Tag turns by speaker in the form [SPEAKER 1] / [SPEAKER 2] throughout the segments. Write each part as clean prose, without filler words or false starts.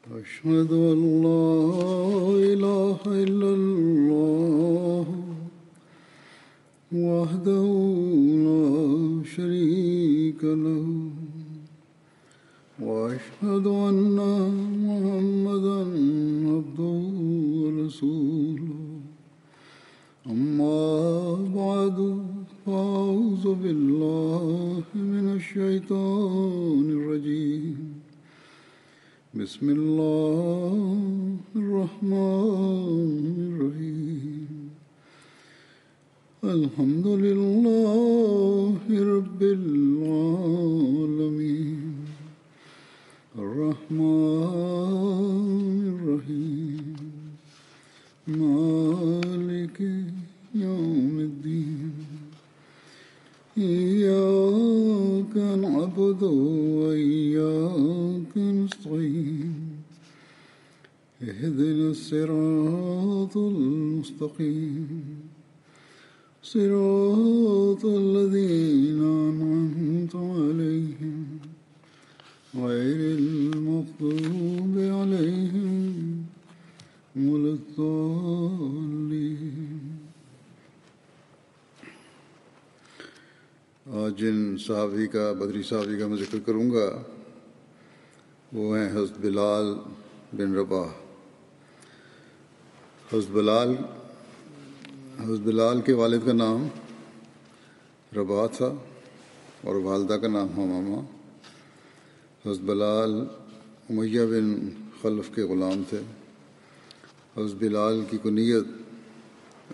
[SPEAKER 1] أشهد أن لا إله إلا الله وحده لا شريك له وأشهد أن محمدا عبده ورسوله أما بعد فأعوذ بالله من الشيطان الرجيم بسم الله الرحمن الرحيم الحمد لله رب العالمين الرحمن الرحيم مالك يوم الدين إياك نعبد وإياك نستعين اهدنا الصراط المستقيم صراط الذين أنعمت عليهم غير المغضوب عليهم ولا الضالين. آج جن صحابی کا بدری صحابی کا میں ذکر کروں گا وہ ہیں حضرت بلال بن رباح. حضرت بلال کے والد کا نام رباح تھا اور والدہ کا نام حمامہ. حضرت بلال امیہ بن خلف کے غلام تھے. حضرت بلال کی کنیت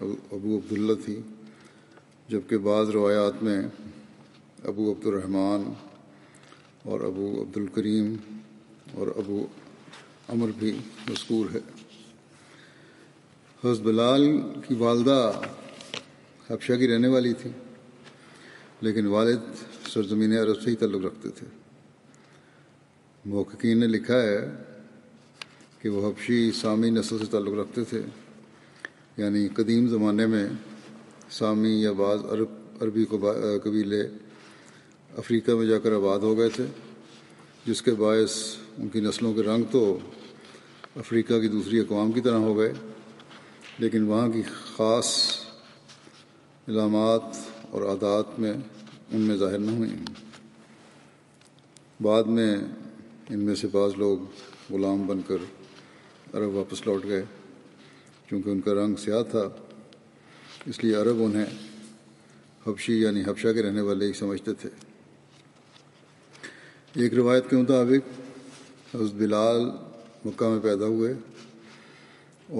[SPEAKER 1] ابو عبداللہ تھی، جبکہ بعض روایات میں ابو عبد الرحمن اور ابو عبد الکریم اور ابو عمر بھی مذکور ہے. حضرت بلال کی والدہ حبشہ کی رہنے والی تھی، لیکن والد سرزمین عرب سے ہی تعلق رکھتے تھے. محققین نے لکھا ہے کہ وہ حبشی سامی نسل سے تعلق رکھتے تھے، یعنی قدیم زمانے میں سامی یا بعض عربی قبیلے افریقہ میں جا کر آباد ہو گئے تھے، جس کے باعث ان کی نسلوں کے رنگ تو افریقہ کی دوسری اقوام کی طرح ہو گئے، لیکن وہاں کی خاص علامات اور عادات میں ان میں ظاہر نہ ہوئیں. بعد میں ان میں سے بعض لوگ غلام بن کر عرب واپس لوٹ گئے. چونکہ ان کا رنگ سیاہ تھا، اس لیے عرب انہیں حبشی یعنی حبشہ کے رہنے والے ہی سمجھتے تھے. ایک روایت کے مطابق حضرت بلال مکہ میں پیدا ہوئے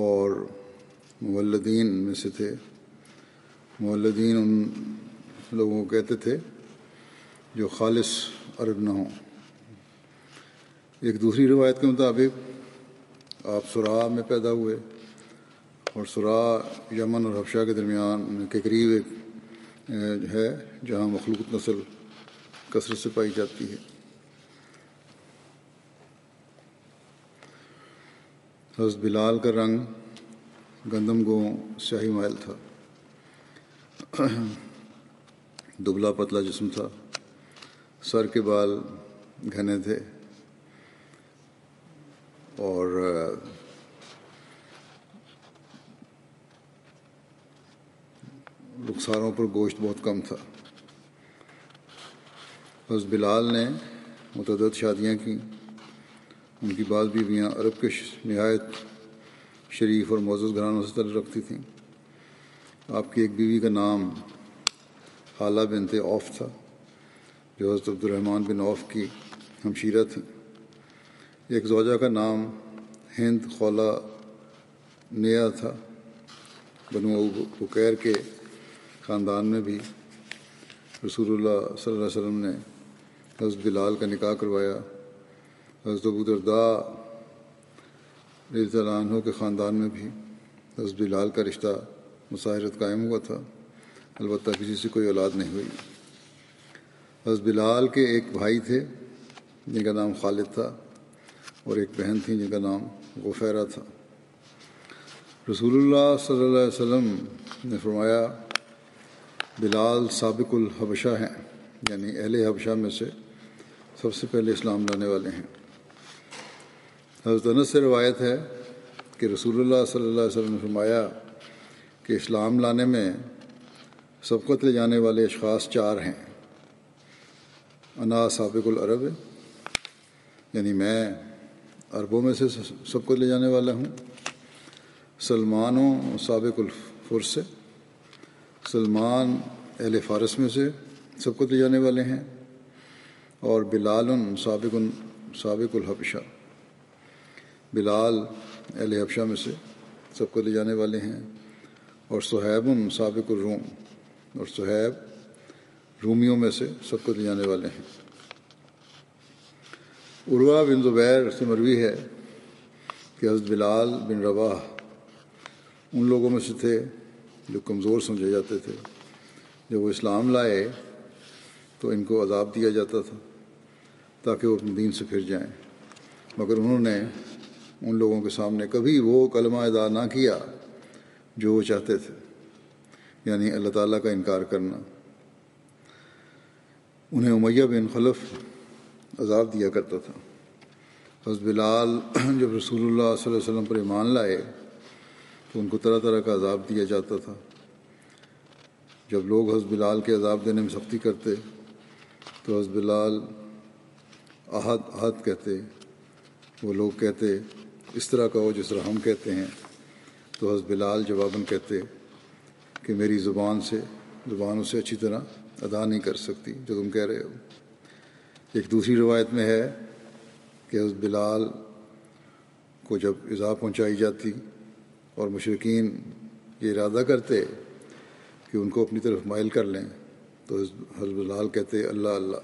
[SPEAKER 1] اور مولدین میں سے تھے. مولدین ان لوگوں کو کہتے تھے جو خالص عرب نہ ہوں. ایک دوسری روایت کے مطابق آپ سرا میں پیدا ہوئے، اور سرا یمن اور حبشہ کے درمیان کے قریب ایک ہے جہاں مخلوط نسل کثرت سے پائی جاتی ہے. حضرت بلال کا رنگ گندم گوں سیاہی مائل تھا. دبلا پتلا جسم تھا، سر کے بال گھنے تھے اور رخساروں پر گوشت بہت کم تھا. حضرت بلال نے متعدد شادیاں کیں. ان کی بعض بیویاں عرب کے نہایت شریف اور معزز گھرانوں سے تعلق رکھتی تھیں. آپ کی ایک بیوی کا نام حالہ بنت عوف تھا، جو حضرت عبد الرحمن بن عوف کی ہمشیرہ تھیں. ایک زوجہ کا نام ہند خولہ نیا تھا. بنو بکیر کے خاندان میں بھی رسول اللہ صلی اللہ علیہ وسلم نے حضرت بلال کا نکاح کروایا. حضرت ابو درداء رضی اللہ عنہ کے خاندان میں بھی حضرت بلال کا رشتہ مساہرت قائم ہوا تھا، البتہ کسی سے کوئی اولاد نہیں ہوئی. حضرت بلال کے ایک بھائی تھے جن کا نام خالد تھا، اور ایک بہن تھی جن کا نام غفیرہ تھا. رسول اللہ صلی اللہ علیہ وسلم نے فرمایا بلال سابق الحبشہ ہیں، یعنی اہل حبشہ میں سے سب سے پہلے اسلام لانے والے ہیں. حضرت انس سے روایت ہے کہ رسول اللہ صلی اللہ علیہ وسلم نے فرمایا کہ اسلام لانے میں سبقت لے جانے والے اشخاص 4 ہیں۔ انا سابق العرب، یعنی میں عربوں میں سے سبقت لے جانے والا ہوں۔ سلمان و سابق الفرس، سلمان اہل فارس میں سے سبقت لے جانے والے ہیں۔ اور بلال سابق الحبشہ، بلال اہل حبشہ میں سے سبقت لے جانے والے ہیں۔ اور صہیب سابق الروم، اور صہیب رومیوں میں سے سبقت لے جانے والے ہیں۔ عروہ بن زبیر سے مروی ہے کہ حضرت بلال بن رباح ان لوگوں میں سے تھے جو کمزور سمجھے جاتے تھے۔ جب وہ اسلام لائے تو ان کو عذاب دیا جاتا تھا تاکہ وہ اپنے دین سے پھر جائیں، مگر انہوں نے ان لوگوں کے سامنے کبھی وہ کلمہ ادا نہ کیا جو وہ چاہتے تھے، یعنی اللہ تعالیٰ کا انکار کرنا۔ انہیں امیہ بن خلف عذاب دیا کرتا تھا۔ حضرت بلال جب رسول اللہ صلی اللہ علیہ وسلم پر ایمان لائے تو ان کو طرح طرح کا عذاب دیا جاتا تھا۔ جب لوگ حضرت بلال کے عذاب دینے میں سختی کرتے تو حضرت بلال احد کہتے، وہ لوگ کہتے اس طرح کہو جس طرح ہم کہتے ہیں، تو حضرت بلال جواباً کہتے کہ میری زبان اسے اچھی طرح ادا نہیں کر سکتی جو تم کہہ رہے ہو۔ ایک دوسری روایت میں ہے کہ حضرت بلال کو جب ایذا پہنچائی جاتی اور مشرکین یہ ارادہ کرتے کہ ان کو اپنی طرف مائل کر لیں تو حضرت بلال کہتے اللہ اللہ۔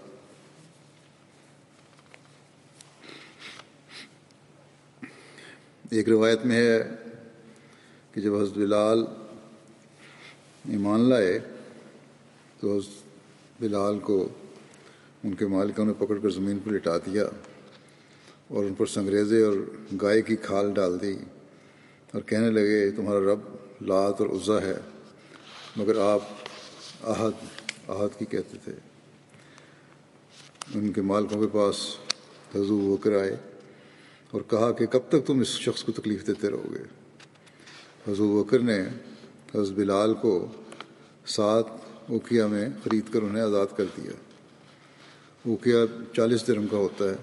[SPEAKER 1] ایک روایت میں ہے کہ جب حضرت بلال ایمان لائے تو حضرت بلال کو ان کے مالکوں نے پکڑ کر زمین پر لٹا دیا اور ان پر سنگریزے اور گائے کی کھال ڈال دی اور کہنے لگے تمہارا رب لات اور عزا ہے، مگر آپ احد کی کہتے تھے۔ ان کے مالکوں کے پاس حضرت بکر آئے اور کہا کہ کب تک تم اس شخص کو تکلیف دیتے رہو گے؟ حضرت بکر نے حضرت بلال کو 7 اوقیہ میں خرید کر انہیں آزاد کر دیا۔ اوقیہ 40 درہم کا ہوتا ہے،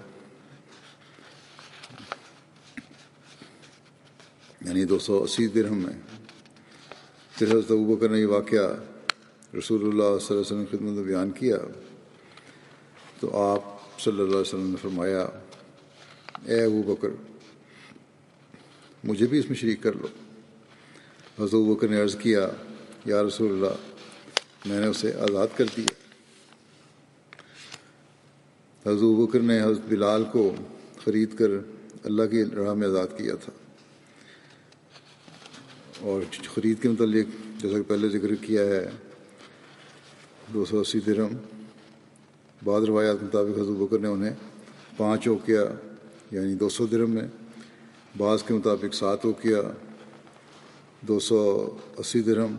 [SPEAKER 1] یعنی 280 درہم میں۔ پھر حضرت ابوبکر نے یہ واقعہ رسول اللہ صلی اللہ علیہ وسلم کی خدمت میں بیان کیا تو آپ صلی اللہ علیہ وسلم نے فرمایا اے ابوبکر مجھے بھی اس میں شریک کر لو۔ حضرت ابوبکر نے عرض کیا یا رسول اللہ میں نے اسے آزاد کر دیا۔ حضرت ابوبکر نے حضرت بلال کو خرید کر اللہ کی راہ میں آزاد کیا تھا، اور خرید کے متعلق جیسا کہ پہلے ذکر کیا ہے 280 درہم۔ بعض روایات کے مطابق حضرت ابوبکر نے انہیں 5 اوقیہ یعنی 200 درہم میں، بعض کے مطابق 7 اوقیہ 280 درہم،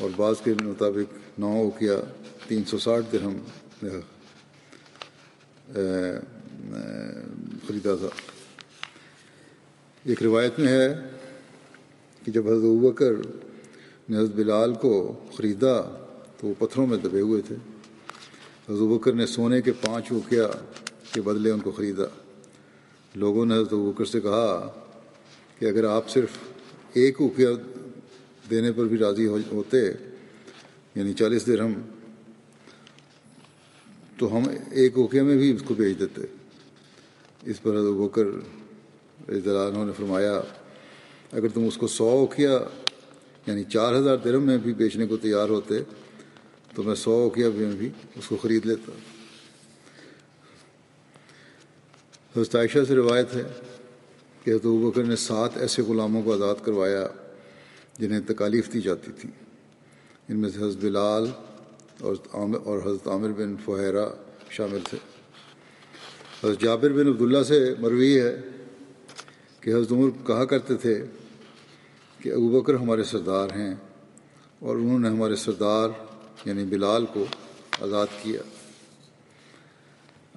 [SPEAKER 1] اور بعض کے مطابق 9 اوقیہ 360 درہم خریدا تھا۔ ایک روایت میں ہے کہ جب حضرت ابوبکر نے حضرت بلال کو خریدا تو وہ پتھروں میں دبے ہوئے تھے۔ حضرت ابوبکر نے سونے کے 5 اوقیہ کے بدلے ان کو خریدا۔ لوگوں نے حضرت ابوبکر سے کہا کہ اگر آپ صرف 1 اوقیہ دینے پر بھی راضی ہوتے یعنی 40 درہم تو ہم 1 اوقیہ میں بھی اس کو بیچ دیتے۔ اس پر حضرت ابوبکر رضی اللہ عنہ نے فرمایا اگر تم اس کو 100 اوقیہ یعنی 4000 درہم میں بھی بیچنے کو تیار ہوتے تو میں 100 اوقیہ میں بھی اس کو خرید لیتا۔ حضرت عائشہ سے روایت ہے کہ حضرت ابوبکر نے 7 ایسے غلاموں کو آزاد کروایا جنہیں تکالیف دی جاتی تھیں۔ ان میں سے حضرت بلال اور حضرت عامر بن فہیرہ شامل تھے۔ حضرت جابر بن عبداللہ سے مروی ہے کہ حضرت عمر کہا کرتے تھے کہ ابوبکر ہمارے سردار ہیں اور انہوں نے ہمارے سردار یعنی بلال کو آزاد کیا۔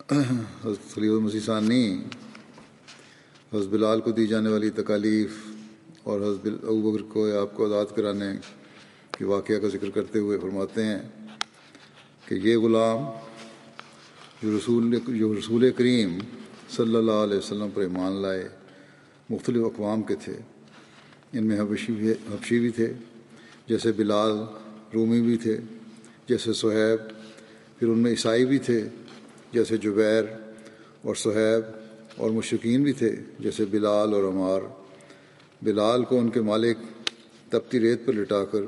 [SPEAKER 1] حضرت خلیفہ مسیح ثانی حضرت بلال کو دی جانے والی تکالیف اور حضرت ابوبکر کو آپ کو آزاد کرانے کے واقعہ کا ذکر کرتے ہوئے فرماتے ہیں کہ یہ غلام جو رسول کریم صلی اللہ علیہ وسلم پر ایمان لائے مختلف اقوام کے تھے. ان میں حبشی بھی تھے جیسے بلال، رومی بھی تھے جیسے صہیب، پھر ان میں عیسائی بھی تھے جیسے جبیر اور صہیب، اور مشرکین بھی تھے جیسے بلال اور عمار. بلال کو ان کے مالک تپتی ریت پر لٹا کر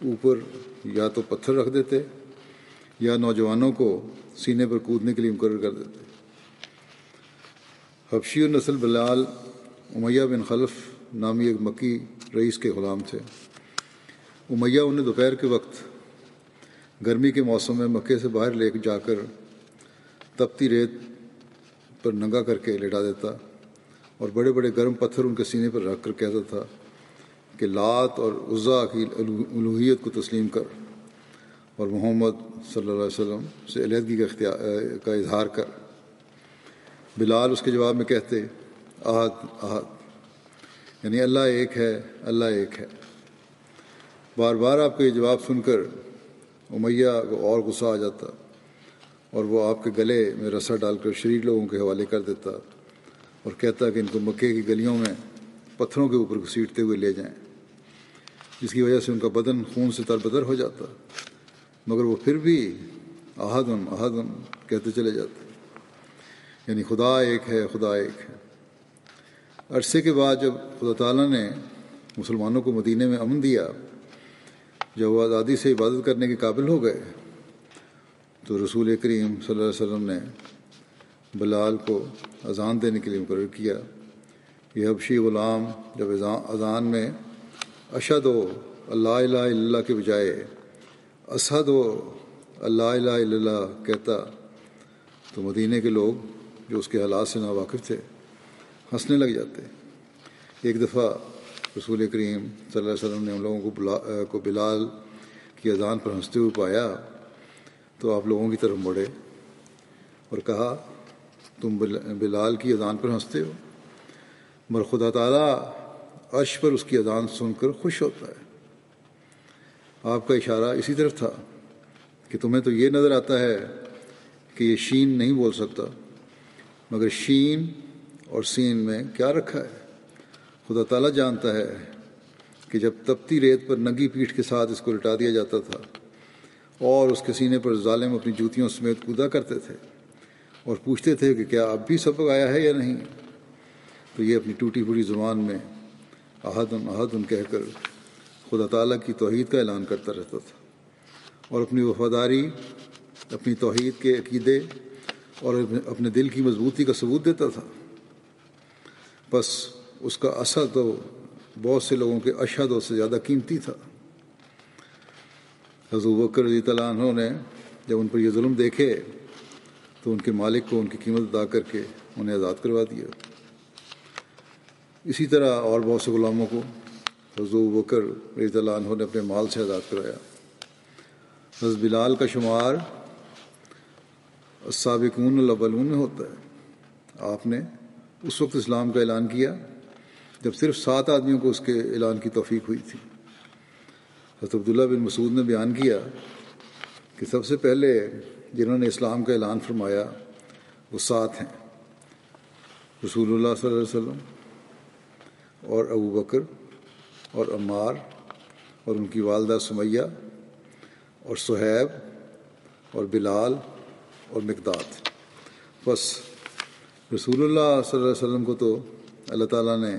[SPEAKER 1] اوپر یا تو پتھر رکھ دیتے یا نوجوانوں کو سینے پر کودنے کے لیے مقرر کر دیتے. حبشی النسل بلال امیہ بن خلف نامی ایک مکی رئیس کے غلام تھے. امیہ انہیں دوپہر کے وقت گرمی کے موسم میں مکے سے باہر لے جا کر تپتی ریت پر ننگا کر کے لٹا دیتا اور بڑے بڑے گرم پتھر ان کے سینے پر رکھ کر کہتا تھا کہ لات اور عزا کی الوہیت کو تسلیم کر اور محمد صلی اللہ علیہ وسلم سے علیحدگی کا اظہار کر. بلال اس کے جواب میں کہتے احد احد، یعنی اللہ ایک ہے، اللہ ایک ہے. بار بار آپ کا یہ جواب سن کر امیہ کو اور غصہ آ جاتا اور وہ آپ کے گلے میں رسا ڈال کر شریک لوگوں کے حوالے کر دیتا اور کہتا کہ ان کو مکے کی گلیوں میں پتھروں کے اوپر گھسیٹتے ہوئے لے جائیں، جس کی وجہ سے ان کا بدن خون سے تربتر ہو جاتا، مگر وہ پھر بھی احدن احدن کہتے چلے جاتے، یعنی خدا ایک ہے، خدا ایک ہے. عرصے کے بعد جب خدا تعالیٰ نے مسلمانوں کو مدینے میں امن دیا، جب وہ آزادی سے عبادت کرنے کے قابل ہو گئے، تو رسول کریم صلی اللہ علیہ وسلم نے بلال کو اذان دینے کے لیے مقرر کیا. یہ حبشی غلام جب اذان میں اشہد اللہ الہ الا اللہ کے بجائے اشہد اللہ الہ الا اللہ کہتا تو مدینے کے لوگ جو اس کے حالات سے ناواقف تھے ہنسنے لگ جاتے. ایک دفعہ رسول کریم صلی اللہ علیہ وسلم نے ان لوگوں کو بلال کی اذان پر ہنستے ہوئے پایا تو آپ لوگوں کی طرف مڑے اور کہا تم بلال کی اذان پر ہنستے ہو، مگر خدا تعالیٰ عرش پر اس کی اذان سن کر خوش ہوتا ہے. آپ کا اشارہ اسی طرف تھا کہ تمہیں تو یہ نظر آتا ہے کہ یہ شین نہیں بول سکتا، مگر شین اور سین میں کیا رکھا ہے. خدا تعالیٰ جانتا ہے کہ جب تپتی ریت پر ننگی پیٹھ کے ساتھ اس کو لٹا دیا جاتا تھا اور اس کے سینے پر ظالم اپنی جوتیوں سمیت کودا کرتے تھے اور پوچھتے تھے کہ کیا اب بھی سبق آیا ہے یا نہیں، تو یہ اپنی ٹوٹی پھوٹی زبان میں احدن احدن کہہ کر خدا تعالیٰ کی توحید کا اعلان کرتا رہتا تھا اور اپنی وفاداری، اپنی توحید کے عقیدے اور اپنے دل کی مضبوطی کا ثبوت دیتا تھا. بس اس کا اثر تو بہت سے لوگوں کے اشہدوں سے زیادہ قیمتی تھا. حضرت ابوبکر رضی اللہ عنہ نے جب ان پر یہ ظلم دیکھے تو ان کے مالک کو ان کی قیمت ادا کر کے انہیں آزاد کروا دیا. اسی طرح اور بہت سے غلاموں کو حضرت ابوبکر رضی اللہ عنہ نے اپنے مال سے آزاد کرایا. حضرت بلال کا شمار السابقون الاولون میں ہوتا ہے. آپ نے اس وقت اسلام کا اعلان کیا جب صرف 7 آدمیوں کو اس کے اعلان کی توفیق ہوئی تھی. حضرت عبداللہ بن مسعود نے بیان کیا کہ سب سے پہلے جنہوں نے اسلام کا اعلان فرمایا وہ 7 ہیں: رسول اللہ صلی اللہ علیہ وسلم اور ابوبکر اور عمار اور ان کی والدہ سمیہ اور صہیب اور بلال اور مقداد. بس رسول اللہ صلی اللہ علیہ وسلم کو تو اللہ تعالیٰ نے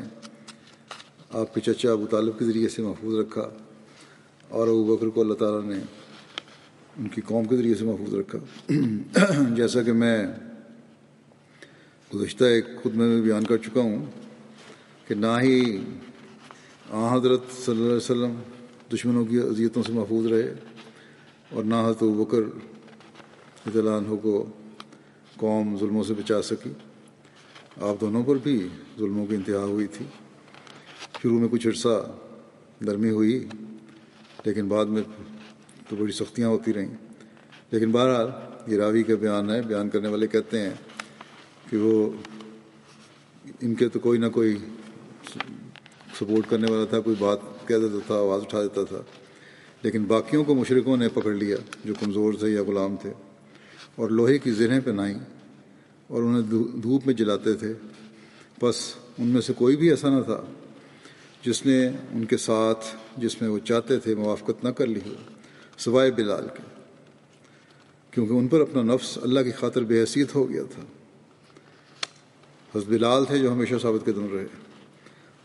[SPEAKER 1] آپ کے چچا ابو طالب کے ذریعے سے محفوظ رکھا اور ابوبکر کو اللہ تعالیٰ نے ان کی قوم کے ذریعے سے محفوظ رکھا. جیسا کہ میں گزشتہ ایک خطبے میں بیان کر چکا ہوں کہ نہ ہی حضرت صلی اللہ علیہ وسلم دشمنوں کی اذیتوں سے محفوظ رہے اور نہ حضرت ابوبکر رضی اللہ عنہ کو قوم ظلموں سے بچا سکی. آپ دونوں پر بھی ظلموں کی انتہا ہوئی تھی. شروع میں کچھ عرصہ نرمی ہوئی لیکن بعد میں تو بڑی سختیاں ہوتی رہیں. لیکن بہرحال یہ راوی کا بیان ہے. بیان کرنے والے کہتے ہیں کہ وہ ان کے تو کوئی نہ کوئی سپورٹ کرنے والا تھا، کوئی بات کہہ دیتا تھا، آواز اٹھا دیتا تھا، لیکن باقیوں کو مشرکوں نے پکڑ لیا جو کمزور تھے یا غلام تھے، اور لوہے کی زرہیں پہنائیں اور انہیں دھوپ میں جلاتے تھے. بس ان میں سے کوئی بھی ایسا نہ تھا جس نے ان کے ساتھ جس میں وہ چاہتے تھے موافقت نہ کر لی ہو، سوائے بلال کے، کیونکہ ان پر اپنا نفس اللہ کی خاطر بے حیثیت ہو گیا تھا. حضرت بلال تھے جو ہمیشہ ثابت قدم رہے،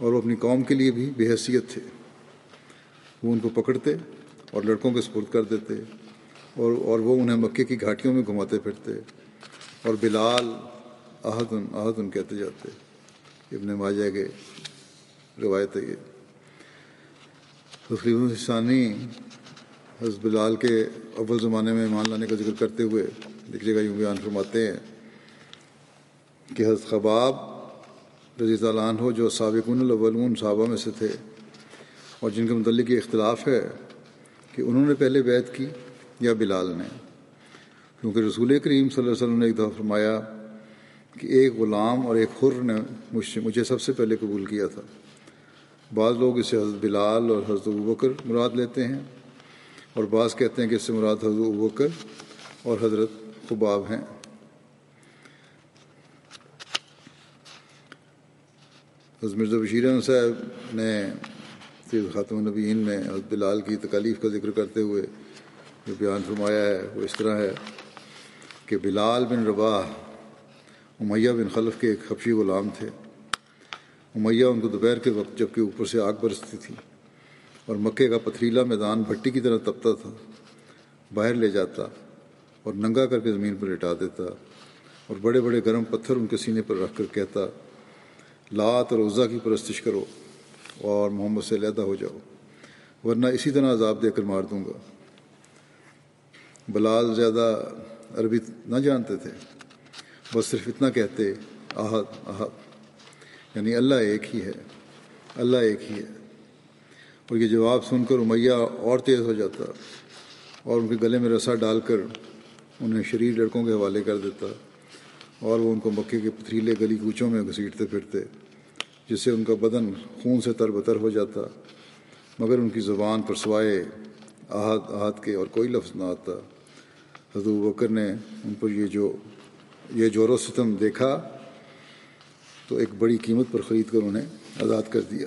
[SPEAKER 1] اور وہ اپنی قوم کے لیے بھی بے حیثیت تھے. وہ ان کو پکڑتے اور لڑکوں کے سپرد کر دیتے، اور وہ انہیں مکے کی گھاٹیوں میں گھماتے پھرتے، اور بلال احدن احدن کہتے جاتے. ابن ماجہ کے روایت ہے یہ. خلیفہ ثانی حضرت بلال کے اول زمانے میں ایمان لانے کا ذکر کرتے ہوئے ایک جگہ یوں بیان فرماتے ہیں کہ حضرت خباب رضی اللہ عنہ جو سابقون الاولون صحابہ میں سے تھے، اور جن کے متعلق یہ اختلاف ہے کہ انہوں نے پہلے بیعت کی یا بلال نے، کیونکہ رسول کریم صلی اللہ علیہ وسلم نے ایک دفعہ فرمایا کہ ایک غلام اور ایک حر نے مجھے سب سے پہلے قبول کیا تھا. بعض لوگ اسے حضرت بلال اور حضرت ابوبکر مراد لیتے ہیں، اور بعض کہتے ہیں کہ اس سے مراد حضرت ابوبکر اور حضرت خباب ہیں. حضرت مرزا بشیر احمد صاحب نے سید خاتم النبیین میں حضرت بلال کی تکالیف کا ذکر کرتے ہوئے جو بیان فرمایا ہے وہ اس طرح ہے کہ بلال بن رباح امیہ بن خلف کے ایک حبشی غلام تھے. امیہ ان کو دوپہر کے وقت جب کہ اوپر سے آگ برستی تھی اور مکے کا پتھریلا میدان بھٹی کی طرح تپتا تھا، باہر لے جاتا اور ننگا کر کے زمین پر لٹا دیتا، اور بڑے بڑے گرم پتھر ان کے سینے پر رکھ کر کہتا لات اور عزا کی پرستش کرو اور محمد سے علیحدہ ہو جاؤ، ورنہ اسی طرح عذاب دے کر مار دوں گا. بلال زیادہ عربی نہ جانتے تھے، بس صرف اتنا کہتے احد احد، یعنی اللہ ایک ہی ہے، اللہ ایک ہی ہے. اور یہ جواب سن کر امیہ اور تیز ہو جاتا اور ان کے گلے میں رسا ڈال کر انہیں شریر لڑکوں کے حوالے کر دیتا، اور وہ ان کو مکے کے پتھریلے گلی کوچوں میں گھسیٹتے پھرتے، جس سے ان کا بدن خون سے تر بتر ہو جاتا، مگر ان کی زبان پر سوائے احد احد کے اور کوئی لفظ نہ آتا. حضرت ابوبکر نے ان پر یہ جور و ستم دیکھا تو ایک بڑی قیمت پر خرید کر انہیں آزاد کر دیا.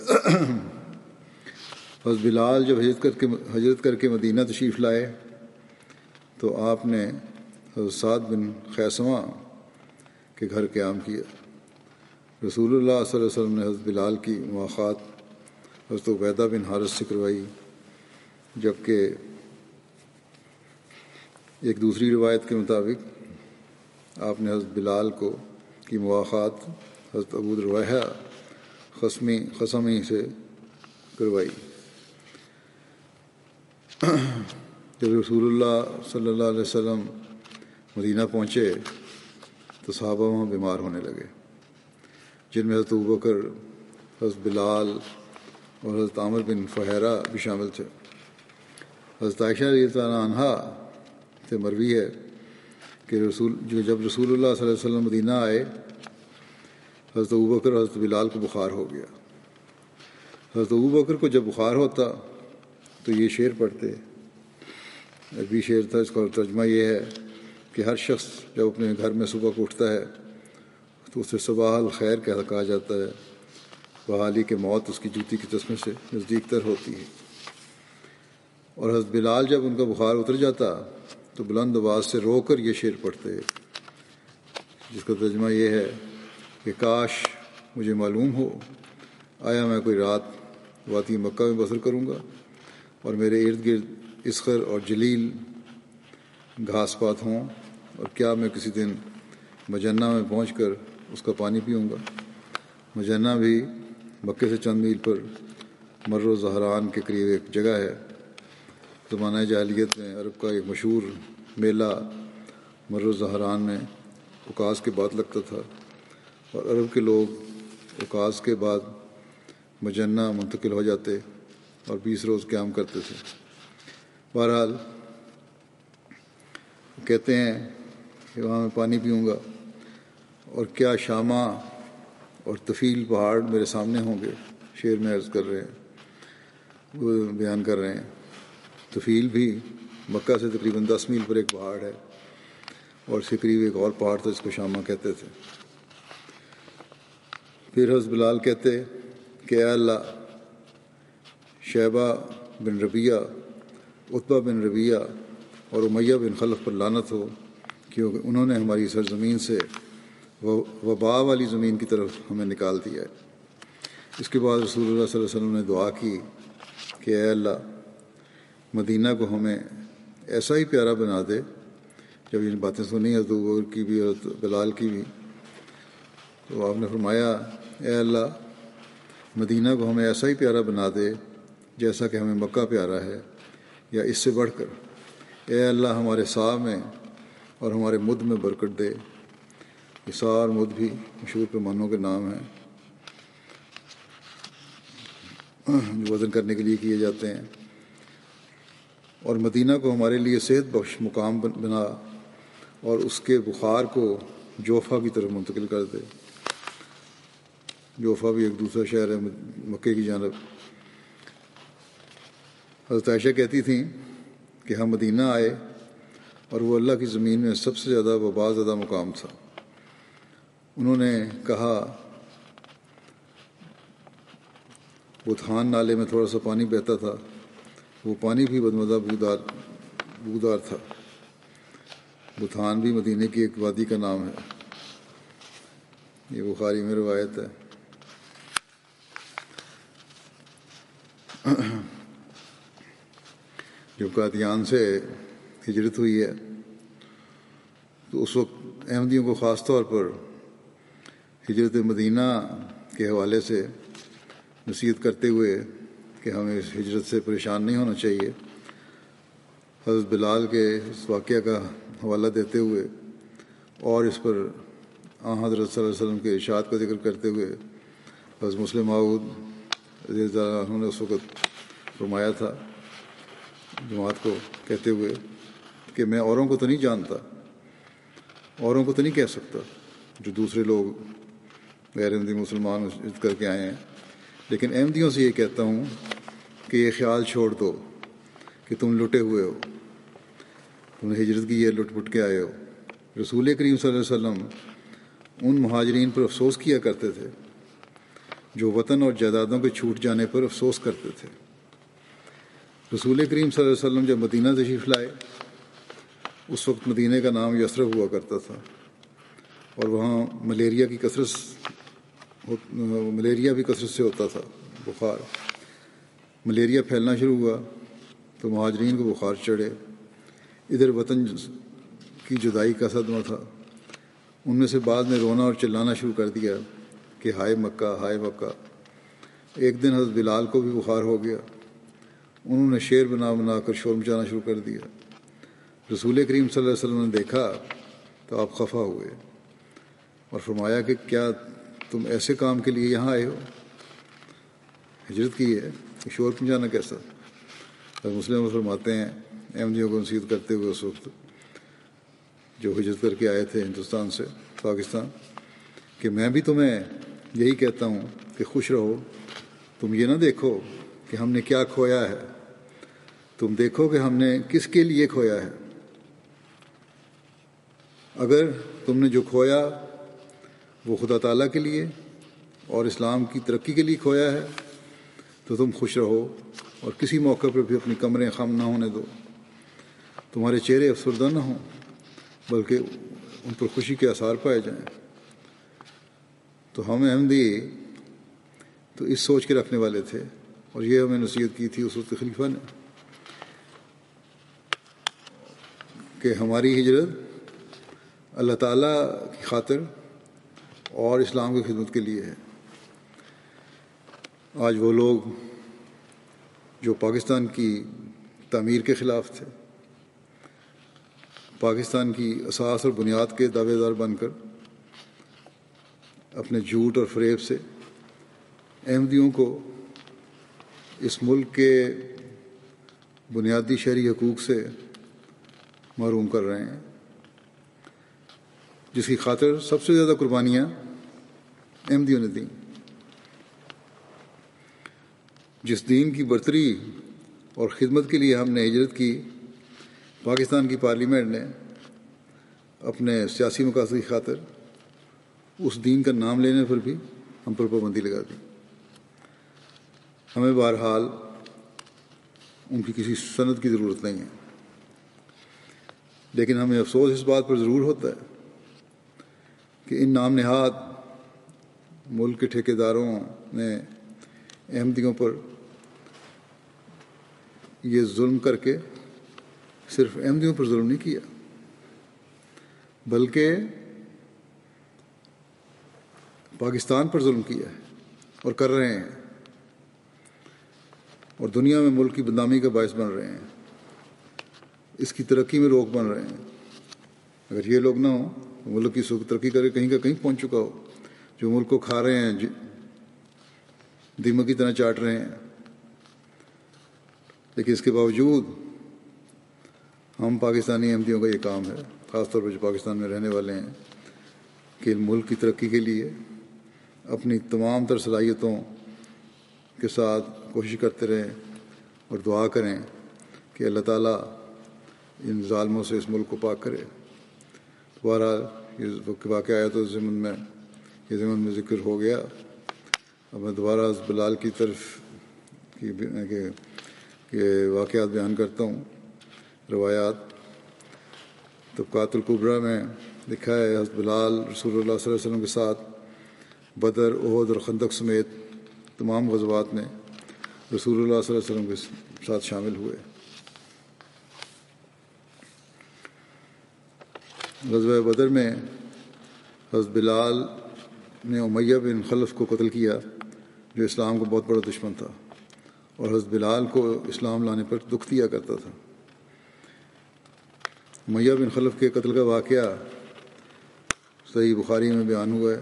[SPEAKER 1] حضرت بلال جب ہجرت کر کے مدینہ تشریف لائے تو آپ نے حضرت سعد بن خیثمہ کے گھر قیام کیا. رسول اللہ صلی اللہ علیہ وسلم نے حضرت بلال کی مواخات حضرت عبیدہ بن حارث سے کروائی، جبکہ ایک دوسری روایت کے مطابق آپ نے حضرت بلال کی مواخات حضرت ابو رویحہ خصمی سے کروائی. جب رسول اللہ صلی اللہ علیہ وسلم مدینہ پہنچے تو صحابہ وہاں بیمار ہونے لگے، جن میں حضرت ابوبکر، حضرت بلال اور حضرت عامر بن فہیرہ بھی شامل تھے. حضرت عائشہ رضی اللہ عنہا سے مروی ہے کہ جب رسول اللہ صلی اللہ علیہ وسلم مدینہ آئے، حضرت ابوبکر اور حضرت بلال کو بخار ہو گیا. حضرت ابوبکر کو جب بخار ہوتا تو یہ شعر پڑھتے، عربی شعر تھا، اس کا ترجمہ یہ ہے کہ ہر شخص جب اپنے گھر میں صبح کو اٹھتا ہے تو اسے صباح الخیر کہا جاتا ہے، بحالی کہ موت اس کی جوتی کی تسمے سے نزدیک تر ہوتی ہے. اور حضرت بلال جب ان کا بخار اتر جاتا تو بلند آواز سے رو کر یہ شعر پڑھتے، جس کا ترجمہ یہ ہے کہ کاش مجھے معلوم ہو آیا میں کوئی رات وادی مکہ میں بسر کروں گا اور میرے ارد گرد اسخر اور جلیل گھاس پات ہوں، اور کیا میں کسی دن مجنہ میں پہنچ کر اس کا پانی پیوں گا. مجنہ بھی مکے سے چند میل پر مر و زہران کے قریب ایک جگہ ہے. زمانہ جاہلیت میں عرب کا ایک مشہور میلہ مر و زہران میں اکاس کے بعد لگتا تھا، اور عرب کے لوگ اکاس کے بعد مجنہ منتقل ہو جاتے اور 20 روز قیام کرتے تھے. بہرحال کہتے ہیں کہ وہاں میں پانی پیوں گا، اور کیا شامہ اور طفیل پہاڑ میرے سامنے ہوں گے. شعر میں عرض کر رہے ہیں، وہ بیان کر رہے ہیں. طفیل بھی مکہ سے تقریباً 10 میل پر ایک پہاڑ ہے، اور اس کے قریب ایک اور پہاڑ تھا جس کو شامہ کہتے تھے. پھر حضرت بلال کہتے کہ اے اللہ، شیبہ بن ربیعہ، عتبہ بن ربیعہ اور امیہ بن خلف پر لعنت ہو، کیونکہ انہوں نے ہماری سرزمین سے وبا والی زمین کی طرف ہمیں نکال دیا ہے. اس کے بعد رسول اللہ صلی اللہ علیہ وسلم نے دعا کی کہ اے اللہ، مدینہ کو ہمیں ایسا ہی پیارا بنا دے. جب یہ باتیں سنی حضرت ابوبکر کی بھی اور بلال کی بھی، تو آپ نے فرمایا اے اللہ، مدینہ کو ہمیں ایسا ہی پیارا بنا دے جیسا کہ ہمیں مکہ پیارا ہے، یا اس سے بڑھ کر. اے اللہ، ہمارے سا میں اور ہمارے مد میں برکت دے. یہ سا اور مد بھی مشہور پیمانوں کے نام ہیں جو وزن کرنے کے لیے کیے جاتے ہیں. اور مدینہ کو ہمارے لیے صحت بخش مقام بنا، اور اس کے بخار کو جوفا کی طرف منتقل کر دے. جوفا بھی ایک دوسرا شہر ہے مکے کی جانب. حضرت عائشہ کہتی تھیں کہ ہم مدینہ آئے اور وہ اللہ کی زمین میں سب سے زیادہ وبا زدہ مقام تھا. انہوں نے کہا بطحان نالے میں تھوڑا سا پانی بہتا تھا، وہ پانی بھی بدمزہ بودار تھا. بطحان بھی مدینے کی ایک وادی کا نام ہے. یہ بخاری میں روایت ہے. جب قادیان سے ہجرت ہوئی ہے تو اس وقت احمدیوں کو خاص طور پر ہجرت مدینہ کے حوالے سے نصیحت کرتے ہوئے کہ ہمیں اس ہجرت سے پریشان نہیں ہونا چاہیے، حضرت بلال کے اس واقعہ کا حوالہ دیتے ہوئے اور اس پر حضرت صلی اللہ علیہ وسلم کے ارشاد کا ذکر کرتے ہوئے حضرت مسلم موعود رضی اللہ عنہ نے اس وقت فرمایا تھا جماعت کو کہتے ہوئے کہ میں اوروں کو تو نہیں جانتا، اوروں کو تو نہیں کہہ سکتا جو دوسرے لوگ غیر احمدی مسلمان ہجرت کر کے آئے ہیں، لیکن احمدیوں سے یہ کہتا ہوں کہ یہ خیال چھوڑ دو کہ تم لٹے ہوئے ہو، تم نے ہجرت کی ہے، لٹ پٹ کے آئے ہو. رسول کریم صلی اللہ علیہ وسلم ان مہاجرین پر افسوس کیا کرتے تھے جو وطن اور جائیدادوں کے چھوٹ جانے پر افسوس کرتے تھے. رسول کریم صلی اللہ علیہ وسلم جب مدینہ تشریف لائے، اس وقت مدینہ کا نام یثرب ہوا کرتا تھا، اور وہاں ملیریا بھی کثرت سے ہوتا تھا. بخار ملیریا پھیلنا شروع ہوا تو مہاجرین کو بخار چڑھے. ادھر وطن کی جدائی کا صدمہ تھا. ان میں سے بعض نے رونا اور چلانا شروع کر دیا کہ ہائے مکہ، ہائے مکہ. ایک دن حضرت بلال کو بھی بخار ہو گیا. انہوں نے شعر بنا بنا کر شور مچانا شروع کر دیا. رسول کریم صلی اللہ علیہ وسلم نے دیکھا تو آپ خفا ہوئے اور فرمایا کہ کیا تم ایسے کام کے لیے یہاں آئے ہو؟ ہجرت کی ہے، شور مچانا کیسا؟ حضرت مسلم فرماتے ہیں احمدیوں کو نصیحت کرتے ہوئے اس وقت جو ہجرت کر کے آئے تھے ہندوستان سے پاکستان، کہ میں بھی تمہیں یہی کہتا ہوں کہ خوش رہو. تم یہ نہ دیکھو کہ ہم نے کیا کھویا ہے، تم دیکھو کہ ہم نے کس کے لیے کھویا ہے. اگر تم نے جو کھویا وہ خدا تعالیٰ کے لیے اور اسلام کی ترقی کے لیے کھویا ہے تو تم خوش رہو اور کسی موقع پر بھی اپنی کمریں خم نہ ہونے دو. تمہارے چہرے افسردہ نہ ہوں بلکہ ان پر خوشی کے آثار پائے جائیں. تو ہم احمدی تو اس سوچ کے رکھنے والے تھے، اور یہ ہمیں نصیحت کی تھی اس وقت خلیفہ نے کہ ہماری ہجرت اللہ تعالیٰ کی خاطر اور اسلام کی خدمت کے لیے ہے. آج وہ لوگ جو پاکستان کی تعمیر کے خلاف تھے، پاکستان کی اساس اور بنیاد کے دعوے دار بن کر اپنے جھوٹ اور فریب سے احمدیوں کو اس ملک کے بنیادی شہری حقوق سے محروم کر رہے ہیں، جس کی خاطر سب سے زیادہ قربانیاں احمدیوں نے دیں۔ جس دین کی برتری اور خدمت کے لیے ہم نے ہجرت کی، پاکستان کی پارلیمنٹ نے اپنے سیاسی مقاصد کی خاطر اس دین کا نام لینے پر بھی ہم پر پابندی لگا دی۔ ہمیں بہرحال ان کی کسی سند کی ضرورت نہیں ہے، لیکن ہمیں افسوس اس بات پر ضرور ہوتا ہے کہ ان نام نہاد ملک کے ٹھیکیداروں نے احمدیوں پر یہ ظلم کر کے صرف احمدیوں پر ظلم نہیں کیا، بلکہ پاکستان پر ظلم کیا ہے اور کر رہے ہیں، اور دنیا میں ملک کی بدنامی کا باعث بن رہے ہیں، اس کی ترقی میں روک بن رہے ہیں۔ اگر یہ لوگ نہ ہوں تو ملک کی ترقی کر کے کہیں کا کہیں پہنچ چکا ہو۔ جو ملک کو کھا رہے ہیں، دیمک کی طرح چاٹ رہے ہیں، لیکن اس کے باوجود ہم پاکستانی احمدیوں کا یہ کام ہے، خاص طور پر جو پاکستان میں رہنے والے ہیں، کہ ملک کی ترقی کے لیے اپنی تمام تر صلاحیتوں کے ساتھ کوشش کرتے رہیں اور دعا کریں کہ اللہ تعالیٰ ان ظالموں سے اس ملک کو پاک کرے۔ بہرحال یہ واقعہ آیا تو ضمن میں ذکر ہو گیا۔ اب میں دوبارہ بلال کی طرف کہ واقعات بیان کرتا ہوں، روایات۔ طبقات الکبریٰ میں لکھا ہے حضرت بلال رسول اللہ صلی اللہ علیہ وسلم کے ساتھ بدر، احد اور خندق سمیت تمام غزوات میں رسول اللہ صلی اللہ علیہ وسلم کے ساتھ شامل ہوئے۔ غزوہ بدر میں حضرت بلال نے امیہ بن خلف کو قتل کیا، جو اسلام کا بہت بڑا دشمن تھا اور حضرت بلال کو اسلام لانے پر دکھ دیا کرتا تھا۔ امیہ بن خلف کے قتل کا واقعہ صحیح بخاری میں بیان ہوا ہے،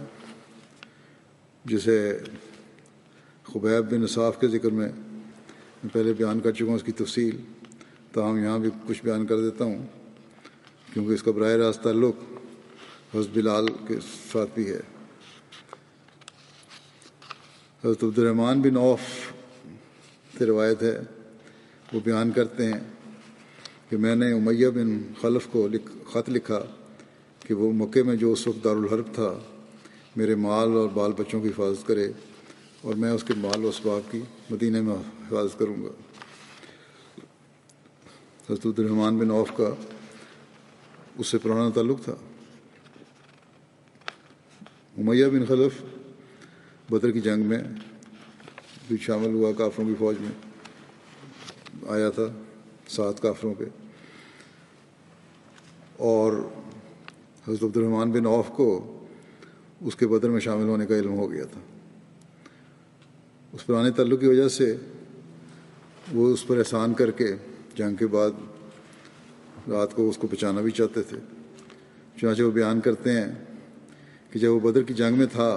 [SPEAKER 1] جسے خبیب بن اصاف کے ذکر میں پہلے بیان کر چکا ہوں اس کی تفصیل، تاہم یہاں بھی کچھ بیان کر دیتا ہوں کیونکہ اس کا براہ راست تعلق حضرت بلال کے ساتھ بھی ہے۔ حضرت عبد الرحمن بن عوف سے روایت ہے، وہ بیان کرتے ہیں کہ میں نے امیہ بن خلف کو خط لکھا کہ وہ مکے میں جو اس وقت دارالحرب تھا میرے مال اور بال بچوں کی حفاظت کرے، اور میں اس کے مال و اسباب کی مدینہ میں حفاظت کروں گا۔ حضرت عبد الرحمن بن عوف کا اس سے پرانا تعلق تھا۔ امیہ بن خلف بدر کی جنگ میں بھی شامل ہوا، کافروں کی فوج میں آیا تھا، 7 کافروں کے، اور حضرت عبد الرحمن بن عوف کو اس کے بدر میں شامل ہونے کا علم ہو گیا تھا۔ اس پرانے تعلق کی وجہ سے وہ اس پر احسان کر کے جنگ کے بعد رات کو اس کو بچانا بھی چاہتے تھے۔ چنانچہ وہ بیان کرتے ہیں کہ جب وہ بدر کی جنگ میں تھا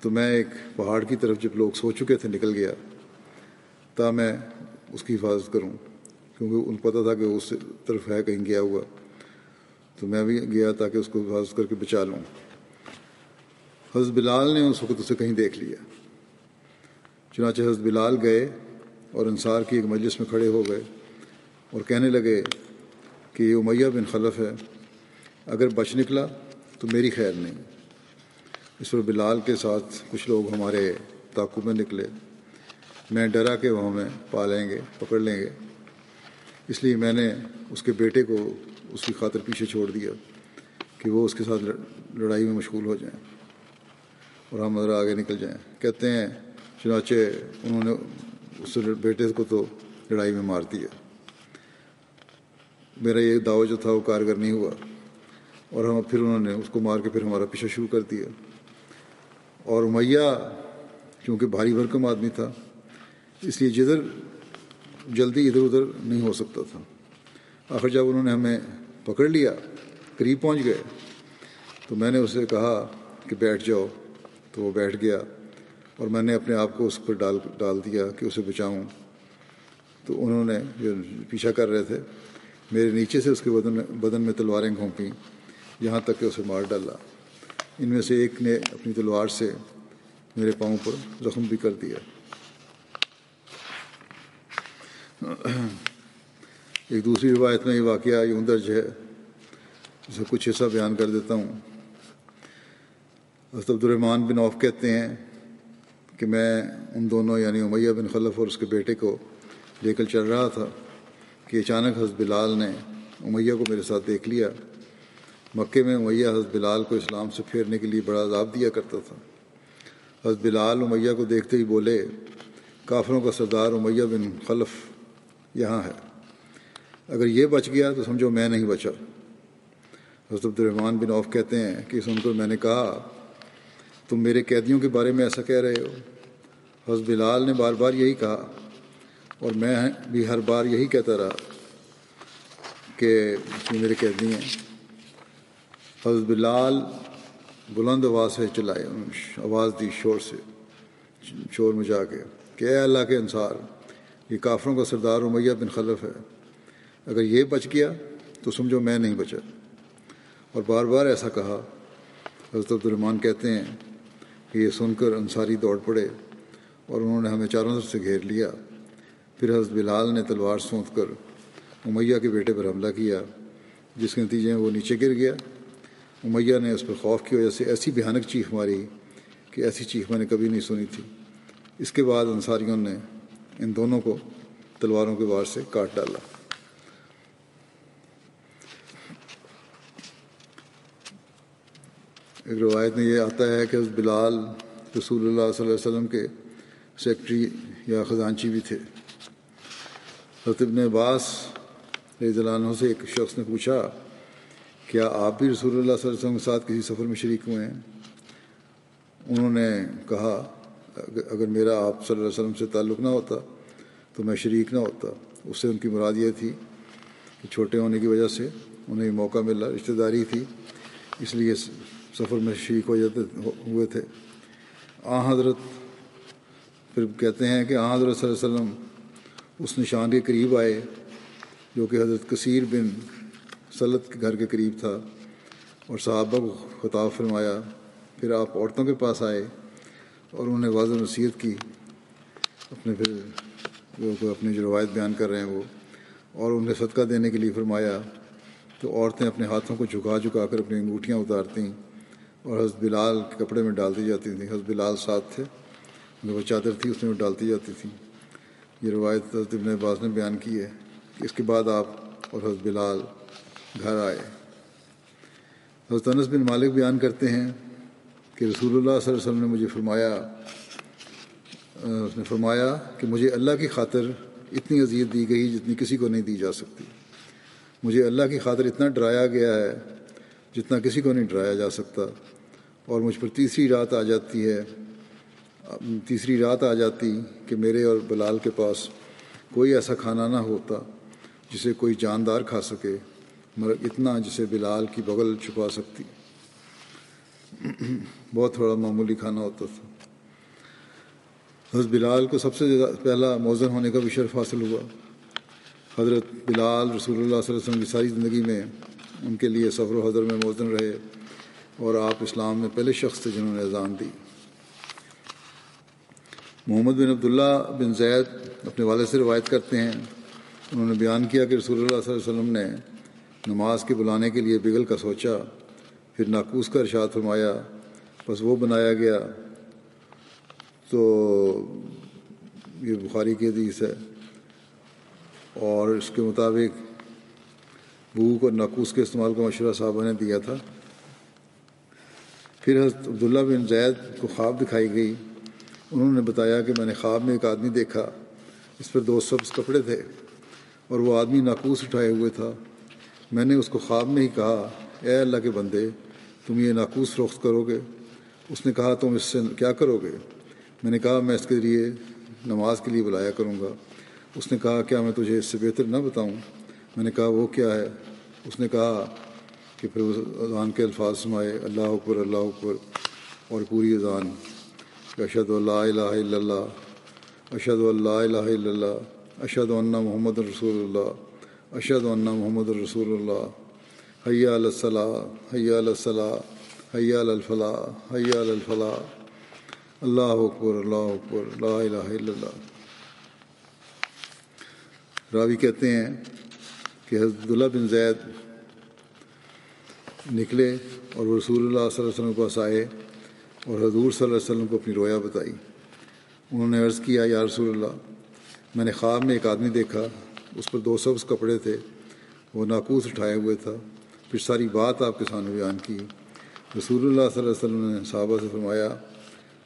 [SPEAKER 1] تو میں ایک پہاڑ کی طرف جب لوگ سو چکے تھے نکل گیا تا میں اس کی حفاظت کروں، کیونکہ ان کو پتہ تھا کہ اس طرف ہے کہیں گیا ہوا، تو میں بھی گیا تاکہ اس کو حفاظت کر کے بچا لوں۔ حضرت بلال نے اس وقت اسے کہیں دیکھ لیا، چنانچہ حضرت بلال گئے اور انصار کی ایک مجلس میں کھڑے ہو گئے اور کہنے لگے کہ یہ امیہ بن خلف ہے، اگر بچ نکلا تو میری خیر نہیں۔ اس پر بلال کے ساتھ کچھ لوگ ہمارے تعاقب میں نکلے، میں ڈرا کہ وہ ہمیں پا لیں گے، پکڑ لیں گے، اس لیے میں نے اس کے بیٹے کو اس کی خاطر پیچھے چھوڑ دیا کہ وہ اس کے ساتھ لڑائی میں مشغول ہو جائیں اور ہم ذرا آگے نکل جائیں۔ کہتے ہیں چنانچہ انہوں نے اس بیٹے کو تو لڑائی میں مار دیا۔ میرا یہ دعویٰ جو تھا وہ کارگر نہیں ہوا، اور پھر انہوں نے اس کو مار کے پھر ہمارا پیچھا شروع کر دیا۔ اور امیہ چونکہ بھاری بھرکم آدمی تھا، اس لیے جدھر جلدی ادھر ادھر نہیں ہو سکتا تھا۔ آخر جب انہوں نے ہمیں پکڑ لیا، قریب پہنچ گئے، تو میں نے اسے کہا کہ بیٹھ جاؤ، تو وہ بیٹھ گیا، اور میں نے اپنے آپ کو اس پر ڈال دیا کہ اسے بچاؤں۔ تو انہوں نے جو پیچھا کر رہے تھے میرے نیچے سے اس کے بدن میں تلواریں گھونپیں، یہاں تک کہ اسے مار ڈالا۔ ان میں سے ایک نے اپنی تلوار سے میرے پاؤں پر زخم بھی کر دیا۔ ایک دوسری روایت میں یہ واقعہ یوں درج ہے، جس کا کچھ حصہ بیان کر دیتا ہوں۔ حضرت عبد الرحمن بن عوف کہتے ہیں کہ میں ان دونوں یعنی امیہ بن خلف اور اس کے بیٹے کو لے کر چل رہا تھا کہ اچانک حضرت بلال نے امیہ کو میرے ساتھ دیکھ لیا۔ مکے میں امیہ حضرت بلال کو اسلام سے پھیرنے کے لیے بڑا عذاب دیا کرتا تھا۔ حضرت بلال امیہ کو دیکھتے ہی بولے، کافروں کا سردار امیہ بن خلف یہاں ہے، اگر یہ بچ گیا تو سمجھو میں نہیں بچا۔ حضرت عبد الرحمن بن عوف کہتے ہیں کہ سن کر میں نے کہا، تم میرے قیدیوں کے بارے میں ایسا کہہ رہے ہو؟ حضرت بلال نے بار بار یہی کہا اور میں بھی ہر بار یہی کہتا رہا کہ یہ میرے قیدی ہیں۔ حضرت بلال بلند آواز سے چلائے، آواز دی شور مچا کے کہ اے اللہ کے انصار، یہ کافروں کا سردار امیہ بن خلف ہے، اگر یہ بچ گیا تو سمجھو میں نہیں بچا، اور بار بار ایسا کہا۔ حضرت عبد الرحمن کہتے ہیں کہ یہ سن کر انصاری دوڑ پڑے اور انہوں نے ہمیں چاروں طرف سے گھیر لیا۔ پھر حضرت بلال نے تلوار سونت کر امیہ کے بیٹے پر حملہ کیا، جس کے نتیجے میں وہ نیچے گر گیا۔ امیہ نے اس پر خوف کی وجہ سے ایسی بھیانک چیخ ماری کہ ایسی چیخ میں نے کبھی نہیں سنی تھی۔ اس کے بعد انصاریوں نے ان دونوں کو تلواروں کے وار سے کاٹ ڈالا۔ ایک روایت میں یہ آتا ہے کہ حضرت بلال رسول اللہ صلی اللہ علیہ وسلم کے سیکرٹری یا خزانچی بھی تھے۔ حضرت ابن عباس رضی اللہ عنہ سے ایک شخص نے پوچھا، کیا آپ بھی رسول اللہ صلی اللہ علیہ وسلم کے ساتھ کسی سفر میں شریک ہوئے ہیں؟ انہوں نے کہا، اگر میرا آپ صلی اللہ علیہ وسلم سے تعلق نہ ہوتا تو میں شریک نہ ہوتا۔ اس سے ان کی مراد یہ تھی کہ چھوٹے ہونے کی وجہ سے انہیں موقع ملا، رشتہ داری تھی، اس لیے سفر میں شریک ہوئے تھے۔ حضرت پھر کہتے ہیں کہ حضرت صلی اللہ علیہ وسلم اس نشان کے قریب آئے جو کہ حضرت کثیر بن سلط کے گھر کے قریب تھا، اور صحابہ کو خطاب فرمایا۔ پھر آپ عورتوں کے پاس آئے اور انہوں نے واضح نصیحت کی، اپنی جو روایت بیان کر رہے ہیں وہ، اور انہیں صدقہ دینے کے لیے فرمایا۔ تو عورتیں اپنے ہاتھوں کو جھکا کر اپنی انگوٹھیاں اتارتیں اور حضرت بلال کے کپڑے میں ڈالتی جاتی تھیں۔ حضرت بلال ساتھ تھے، وہ چادر تھی اس میں وہ ڈالتی جاتی تھیں۔ یہ روایت حضرت ابن عباس نے بیان کی ہے کہ اس کے بعد آپ اور حضرت بلال گھر آئے۔ حضرت انس بن مالک بیان کرتے ہیں کہ رسول اللہ صلی اللہ علیہ وسلم نے مجھے فرمایا کہ مجھے اللہ کی خاطر اتنی اذیت دی گئی جتنی کسی کو نہیں دی جا سکتی۔ مجھے اللہ کی خاطر اتنا ڈرایا گیا ہے جتنا کسی کو نہیں ڈرایا جا سکتا، اور مجھ پر تیسری رات آ جاتی کہ میرے اور بلال کے پاس کوئی ایسا کھانا نہ ہوتا جسے کوئی جاندار کھا سکے، مگر اتنا جسے بلال کی بغل چھپا سکتی۔ بہت تھوڑا معمولی کھانا ہوتا تھا۔ حضرت بلال کو سب سے پہلا مؤذن ہونے کا بھی شرف حاصل ہوا۔ حضرت بلال رسول اللہ صلی اللہ علیہ وسلم کی ساری زندگی میں ان کے لیے سفر و حضر میں مؤذن رہے، اور آپ اسلام میں پہلے شخص تھے جنہوں نے اذان دی۔ محمد بن عبداللہ بن زید اپنے والد سے روایت کرتے ہیں، انہوں نے بیان کیا کہ رسول اللہ صلی اللہ علیہ وسلم نے نماز کے بلانے کے لیے بگل کا سوچا، پھر ناقوس کا ارشاد فرمایا، بس وہ بنایا گیا۔ تو یہ بخاری کی حدیث ہے، اور اس کے مطابق بھوک اور ناقوس کے استعمال کا مشورہ صحابہ نے دیا تھا۔ پھر حضرت عبداللہ بن زید کو خواب دکھائی گئی، انہوں نے بتایا کہ میں نے خواب میں ایک آدمی دیکھا، اس پر 2 سبز کپڑے تھے اور وہ آدمی ناقوس اٹھائے ہوئے تھا۔ میں نے اس کو خواب میں ہی کہا، اے اللہ کے بندے، تم یہ ناقوس فروخت کرو گے؟ اس نے کہا، تم اس سے کیا کرو گے؟ میں نے کہا، میں اس کے ذریعے نماز کے لیے بلایا کروں گا۔ اس نے کہا، کیا میں تجھے اس سے بہتر نہ بتاؤں؟ میں نے کہا، وہ کیا ہے؟ اس نے کہا کہ پھر اذان کے الفاظ سنائے، اللہ اکبر اللہ اکبر، اور پوری اذان، اشہد ان لا الہ الا اللہ، اشہد ان لا الہ الا اللہ، اشہد ان محمد رسول اللہ، اشہد ان محمد رسول اللہ، حی علی الصلاۃ، حی علی الصلاۃ، حی علی الفلاح، حی علی الفلاح، اللہ اکبر، اللہ اکبر، لا الہ الا اللہ۔ راوی کہتے ہیں کہ حضرت عبداللہ بن زید نکلے اور وہ رسول اللہ صلی اللہ علیہ وسلم کے پاس آئے اور حضور صلی اللہ علیہ وسلم کو اپنی رویا بتائی۔ انہوں نے عرض کیا، یا رسول اللہ، میں نے خواب میں ایک آدمی دیکھا، اس پر 2 سبز کپڑے تھے، وہ ناقوس اٹھائے ہوئے تھا۔ پھر ساری بات آپ کے سامنے بیان کی۔ رسول اللہ صلی اللہ علیہ وسلم نے صحابہ سے فرمایا،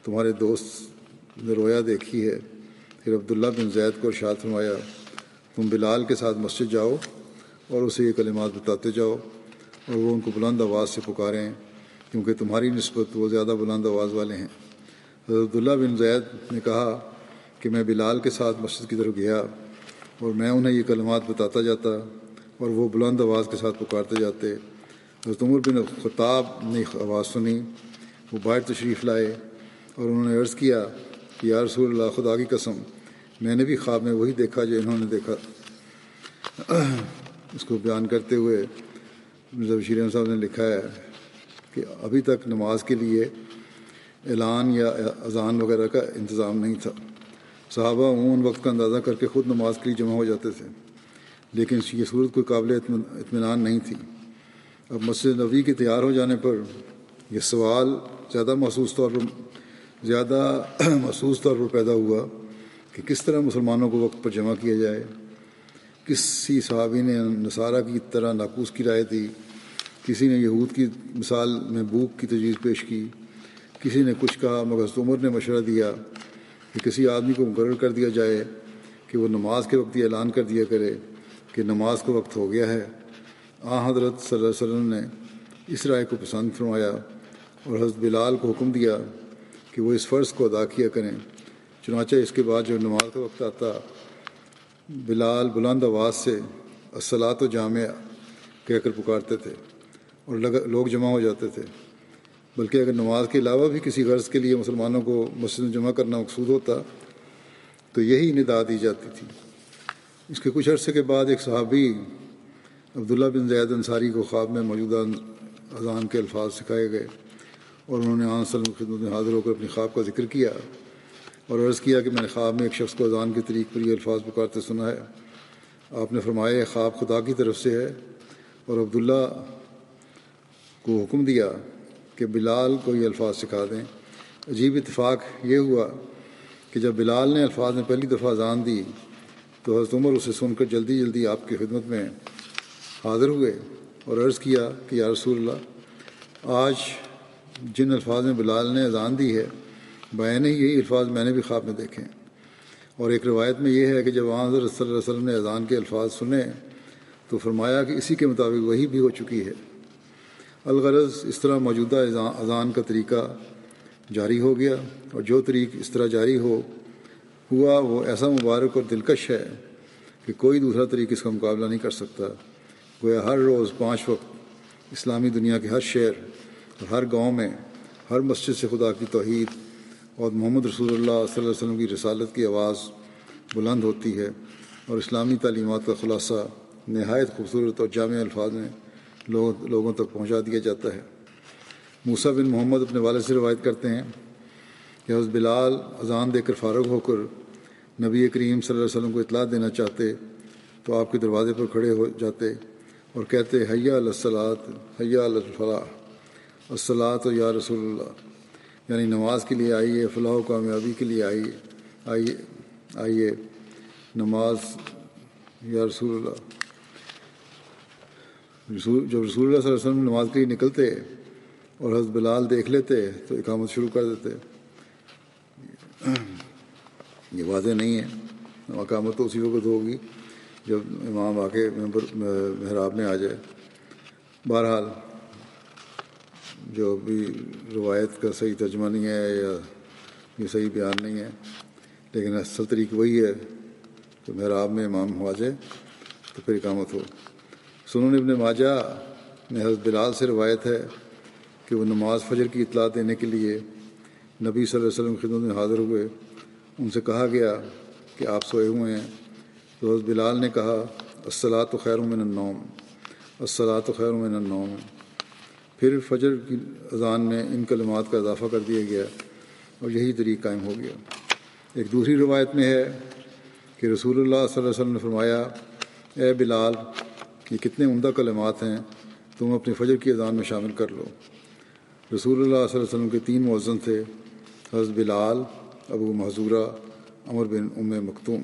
[SPEAKER 1] تمہارے دوست نے رویا دیکھی ہے۔ پھر عبداللہ بن زید کو ارشاد فرمایا، تم بلال کے ساتھ مسجد جاؤ اور اسے یہ کلمات بتاتے جاؤ اور وہ ان کو بلند آواز سے پکاریں، کیونکہ تمہاری نسبت وہ زیادہ بلند آواز والے ہیں۔ حضرت عبداللہ بن زید نے کہا کہ میں بلال کے ساتھ مسجد کی طرف گیا اور میں انہیں یہ کلمات بتاتا جاتا اور وہ بلند آواز کے ساتھ پکارتے جاتے۔ حضرت عمر بن خطاب نے آواز سنی، وہ باہر تشریف لائے اور انہوں نے عرض کیا کہ یا رسول اللہ، خدا کی قسم، میں نے بھی خواب میں وہی دیکھا جو انہوں نے دیکھا۔ اس کو بیان کرتے ہوئے مرزا بشیر احمد صاحب نے لکھا ہے کہ ابھی تک نماز کے لیے اعلان یا اذان وغیرہ کا انتظام نہیں تھا۔ صحابہ عموماً وقت کا اندازہ کر کے خود نماز کے لیے جمع ہو جاتے تھے، لیکن یہ صورت کوئی قابل اطمینان نہیں تھی۔ اب مسجد نبوی کے تیار ہو جانے پر یہ سوال زیادہ محسوس طور پر پیدا ہوا کہ کس طرح مسلمانوں کو وقت پر جمع کیا جائے۔ کسی صحابی نے نصارہ کی طرح ناقوس کی رائے دی، کسی نے یہود کی مثال میں بھوک کی تجویز پیش کی، کسی نے کچھ کہا، مگر حضرت عمر نے مشورہ دیا کہ کسی آدمی کو مقرر کر دیا جائے کہ وہ نماز کے وقت یہ اعلان کر دیا کرے کہ نماز کا وقت ہو گیا ہے۔ حضرت صلی اللہ علیہ وسلم نے اس رائے کو پسند فرمایا اور حضرت بلال کو حکم دیا کہ وہ اس فرض کو ادا کیا کریں۔ چنانچہ اس کے بعد جب نماز کا وقت آتا، بلال بلند آواز سے الصلاۃ جامعہ کہہ کر پکارتے تھے اور لوگ جمع ہو جاتے تھے۔ بلکہ اگر نماز کے علاوہ بھی کسی غرض کے لیے مسلمانوں کو مسجد میں جمع کرنا مقصود ہوتا تو یہی ندا دی جاتی تھی۔ اس کے کچھ عرصے کے بعد ایک صحابی عبداللہ بن زید انصاری کو خواب میں موجودہ اذان کے الفاظ سکھائے گئے اور انہوں نے آن صلی اللہ علیہ وسلم کی خدمت میں حاضر ہو کر اپنی خواب کا ذکر کیا اور عرض کیا کہ میں نے خواب میں ایک شخص کو اذان کی طریق پر یہ الفاظ پکارتے سنا ہے۔ آپ نے فرمایا، یہ خواب خدا کی طرف سے ہے، اور عبداللہ کو حکم دیا کہ بلال کو یہ الفاظ سکھا دیں۔ عجیب اتفاق یہ ہوا کہ جب بلال نے الفاظ میں پہلی دفعہ اذان دی تو حضرت عمر اسے سن کر جلدی جلدی آپ کی خدمت میں حاضر ہوئے اور عرض کیا کہ یا رسول اللہ، آج جن الفاظ میں بلال نے اذان دی ہے، بعین ہی یہی الفاظ میں نے بھی خواب میں دیکھے ہیں۔ اور ایک روایت میں یہ ہے کہ جب حضرت صلی اللہ علیہ وسلم نے اذان کے الفاظ سنے تو فرمایا کہ اسی کے مطابق وہی بھی ہو چکی ہے۔ الغرض اس طرح موجودہ اذان کا طریقہ جاری ہو گیا، اور جو طریق اس طرح جاری ہوا وہ ایسا مبارک اور دلکش ہے کہ کوئی دوسرا طریق اس کا مقابلہ نہیں کر سکتا۔ گویا ہر روز 5 وقت اسلامی دنیا کے ہر شہر اور ہر گاؤں میں ہر مسجد سے خدا کی توحید اور محمد رسول اللہ صلی اللہ علیہ وسلم کی رسالت کی آواز بلند ہوتی ہے، اور اسلامی تعلیمات کا خلاصہ نہایت خوبصورت اور جامع الفاظ میں لوگوں تک پہنچا دیا جاتا ہے۔ موسیٰ بن محمد اپنے والد سے روایت کرتے ہیں کہ حضرت بلال اذان دے کر فارغ ہو کر نبی کریم صلی اللہ علیہ وسلم کو اطلاع دینا چاہتے تو آپ کے دروازے پر کھڑے ہو جاتے اور کہتے، حی علی الصلاۃ، حی علی الفلاح، الصلاۃ یا رسول اللہ، یعنی نماز کے لیے آئیے، فلاح و کامیابی کے لیے آئیے، نماز یا رسول اللہ۔ جب رسول اللہ صلی اللہ علیہ وسلم نماز کے لیے نکلتے اور حضرت بلال دیکھ لیتے تو اقامت شروع کر دیتے۔ یہ واضح نہیں ہے، اقامت تو اسی وقت ہوگی جب امام آ کے محراب میں آ جائے۔ بہرحال جو بھی روایت کا صحیح ترجمہ نہیں ہے یا یہ صحیح بیان نہیں ہے، لیکن اصل طریق وہی ہے کہ محراب میں امام آ جائے تو پھر اقامت ہو۔ سنن ابن ماجہ میں حضرت بلال سے روایت ہے کہ وہ نماز فجر کی اطلاع دینے کے لیے نبی صلی اللہ علیہ وسلم کی خدمت میں حاضر ہوئے۔ ان سے کہا گیا کہ آپ سوئے ہوئے ہیں، تو حضرت بلال نے کہا، الصلاۃ خیر من النوم، الصلاۃ خیر من النوم۔ پھر فجر کی اذان میں ان کلمات کا اضافہ کر دیا گیا اور یہی طریق قائم ہو گیا۔ ایک دوسری روایت میں ہے کہ رسول اللہ صلی اللہ علیہ وسلم نے فرمایا، اے بلال، یہ کتنے عمدہ کلمات ہیں، تم اپنے فجر کی اذان میں شامل کر لو۔ رسول اللہ صلی اللہ علیہ وسلم کے 3 مؤذن تھے، حضرت بلال، ابو محذورہ، عمر بن ام مکتوم۔